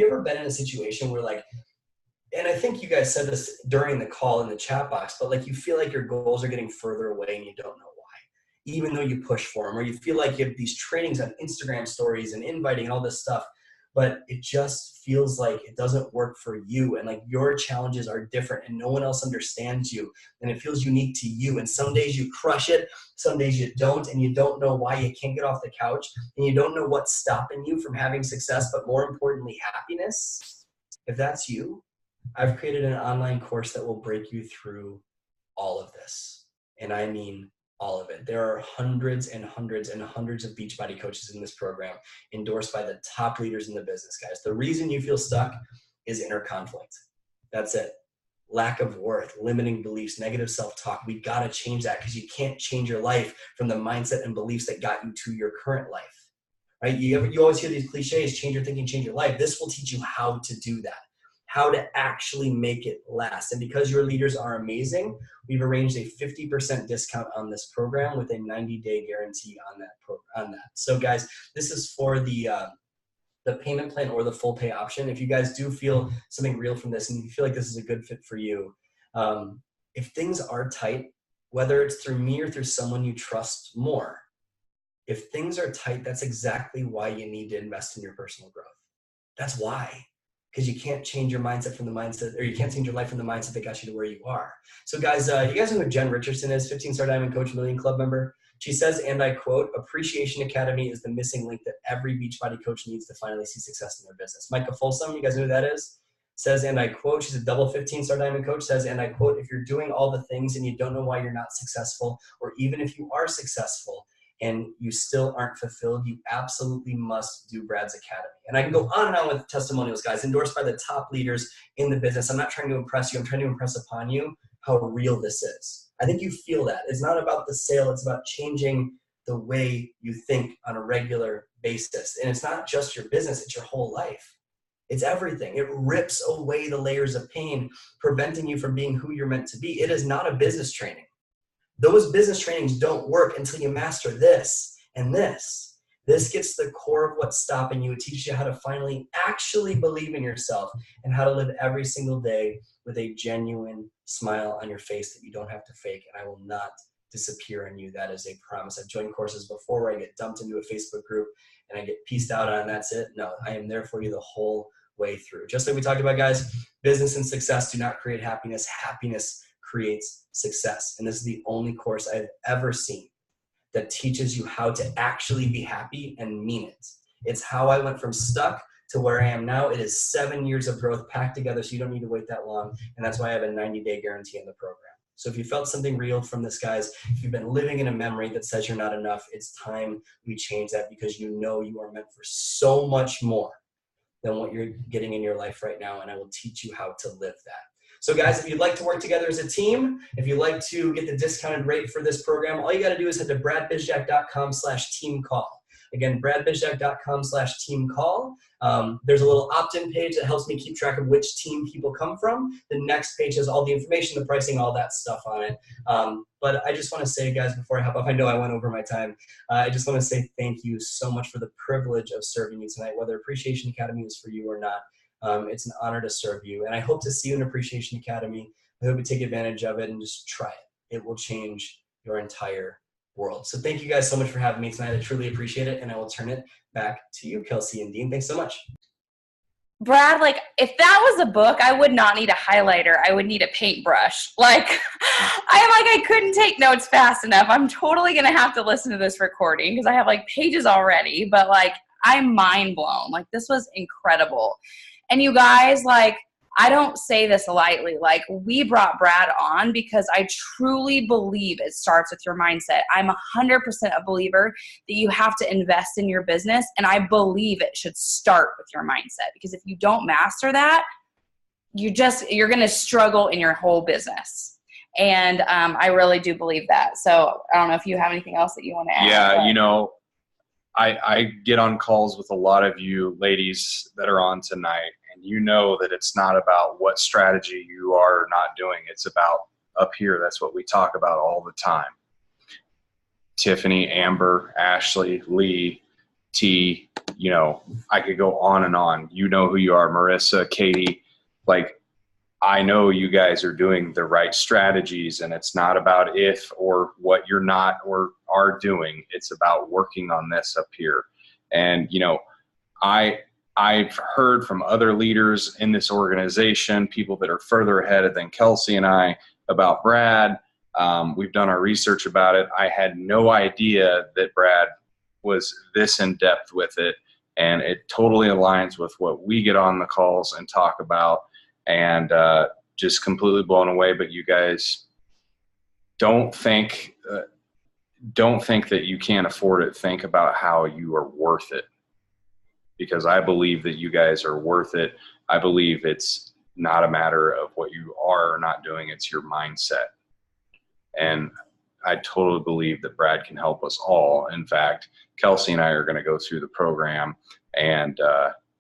ever been in a situation where, like, and I think you guys said this during the call in the chat box, but like you feel like your goals are getting further away and you don't know why, even though you push for them, or you feel like you have these trainings on Instagram stories and inviting and all this stuff, but it just feels like it doesn't work for you. And like your challenges are different and no one else understands you and it feels unique to you. And some days you crush it, some days you don't, and you don't know why you can't get off the couch and you don't know what's stopping you from having success, but more importantly, happiness. If that's you, I've created an online course that will break you through all of this. And I mean all of it. There are hundreds and hundreds and hundreds of Beachbody coaches in this program, endorsed by the top leaders in the business, guys. The reason you feel stuck is inner conflict. That's it. Lack of worth, limiting beliefs, negative self-talk. We got to change that because you can't change your life from the mindset and beliefs that got you to your current life, right? You always hear these cliches, change your thinking, change your life. This will teach you how to do that, how to actually make it last. And because your leaders are amazing, we've arranged a 50% discount on this program with a 90-day guarantee on that. So guys, this is for the payment plan or the full pay option. If you guys do feel something real from this and you feel like this is a good fit for you, if things are tight, whether it's through me or through someone you trust more, if things are tight, that's exactly why you need to invest in your personal growth. That's why. Because you can't change your mindset from the mindset, or you can't change your life from the mindset that got you to where you are. So guys, you guys know who Jen Richardson is, 15-star Diamond Coach, Million Club member. She says, and I quote, "Appreciation Academy is the missing link that every Beachbody coach needs to finally see success in their business." Micah Folsom, you guys know who that is? says, and I quote, she's a double 15-star diamond coach, says, and I quote, if you're doing all the things and you don't know why you're not successful, or even if you are successful and you still aren't fulfilled, you absolutely must do Brad's Academy. And I can go on and on with testimonials, guys, endorsed by the top leaders in the business. I'm not trying to impress you. I'm trying to impress upon you how real this is. I think you feel that. It's not about the sale. It's about changing the way you think on a regular basis. And it's not just your business. It's your whole life. It's everything. It rips away the layers of pain, preventing you from being who you're meant to be. It is not a business training. Those business trainings don't work until you master this and this. This gets to the core of what's stopping you. It teaches you how to finally actually believe in yourself and how to live every single day with a genuine smile on your face that you don't have to fake. And I will not disappear on you. That is a promise. I've joined courses before where I get dumped into a Facebook group and I get pieced out on, that's it. No, I am there for you the whole way through. Just like we talked about, guys, business and success do not create happiness. Happiness creates success. And this is the only course I've ever seen that teaches you how to actually be happy and mean it. It's how I went from stuck to where I am now. It is 7 years of growth packed together, so you don't need to wait that long. And that's why I have a 90-day guarantee in the program. So if you felt something real from this, guys, if you've been living in a memory that says you're not enough, it's time we change that, because you know you are meant for so much more than what you're getting in your life right now. And I will teach you how to live that. So guys, if you'd like to work together as a team, if you'd like to get the discounted rate for this program, all you got to do is head to bradbizjack.com/teamcall. Again, bradbizjack.com/teamcall. There's a little opt-in page that helps me keep track of which team people come from. The next page has all the information, the pricing, all that stuff on it. But I just want to say, guys, before I hop off, I know I went over my time. I just want to say thank you so much for the privilege of serving you tonight, whether Appreciation Academy is for you or not. It's an honor to serve you. And I hope to see you in Appreciation Academy. I hope you take advantage of it and just try it. It will change your entire world. So thank you guys so much for having me tonight. I truly appreciate it. And I will turn it back to you, Kelsey and Dean. Thanks so much. Brad, like, if that was a book, I would not need a highlighter. I would need a paintbrush. Like, I couldn't take notes fast enough. I'm totally going to have to listen to this recording because I have like pages already, but like, I'm mind blown. Like, this was incredible. And you guys, like, I don't say this lightly. Like, we brought Brad on because I truly believe it starts with your mindset. I'm 100% a believer that you have to invest in your business. And I believe it should start with your mindset, because if you don't master that, you're going to struggle in your whole business. And I really do believe that. So I don't know if you have anything else that you want to add. Yeah, but, you know, I get on calls with a lot of you ladies that are on tonight, and you know that it's not about what strategy you are not doing. It's about up here. That's what we talk about all the time. Tiffany, Amber, Ashley, Lee, T, you know, I could go on and on. You know who you are, Marissa, Katie. Like, I know you guys are doing the right strategies, and it's not about if or what you're not or are doing. It's about working on this up here. And, you know, I've heard from other leaders in this organization, people that are further ahead than Kelsey and I, about Brad. We've done our research about it. I had no idea that Brad was this in depth with it. And it totally aligns with what we get on the calls and talk about. And just completely blown away. But you guys don't think that you can't afford it. Think about how you are worth it, because I believe that you guys are worth it. I believe it's not a matter of what you are or not doing. It's your mindset. And I totally believe that Brad can help us all. In fact, Kelsey and I are going to go through the program and,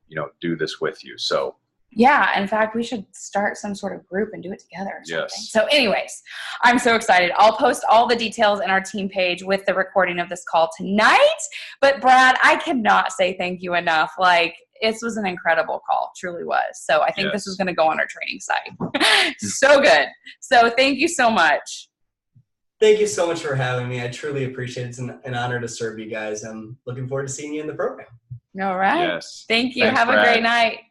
you know, do this with you. So, yeah, in fact, we should start some sort of group and do it together or something. Yes. So anyways, I'm so excited. I'll post all the details in our team page with the recording of this call tonight. But Brad, I cannot say thank you enough. Like, this was an incredible call, truly was. So I think this is going to go on our training site. So good. So thank you so much. Thank you so much for having me. I truly appreciate it. It's an honor to serve you guys. I'm looking forward to seeing you in the program. All right. Yes. Thank you. Thanks, Have Brad. a great night.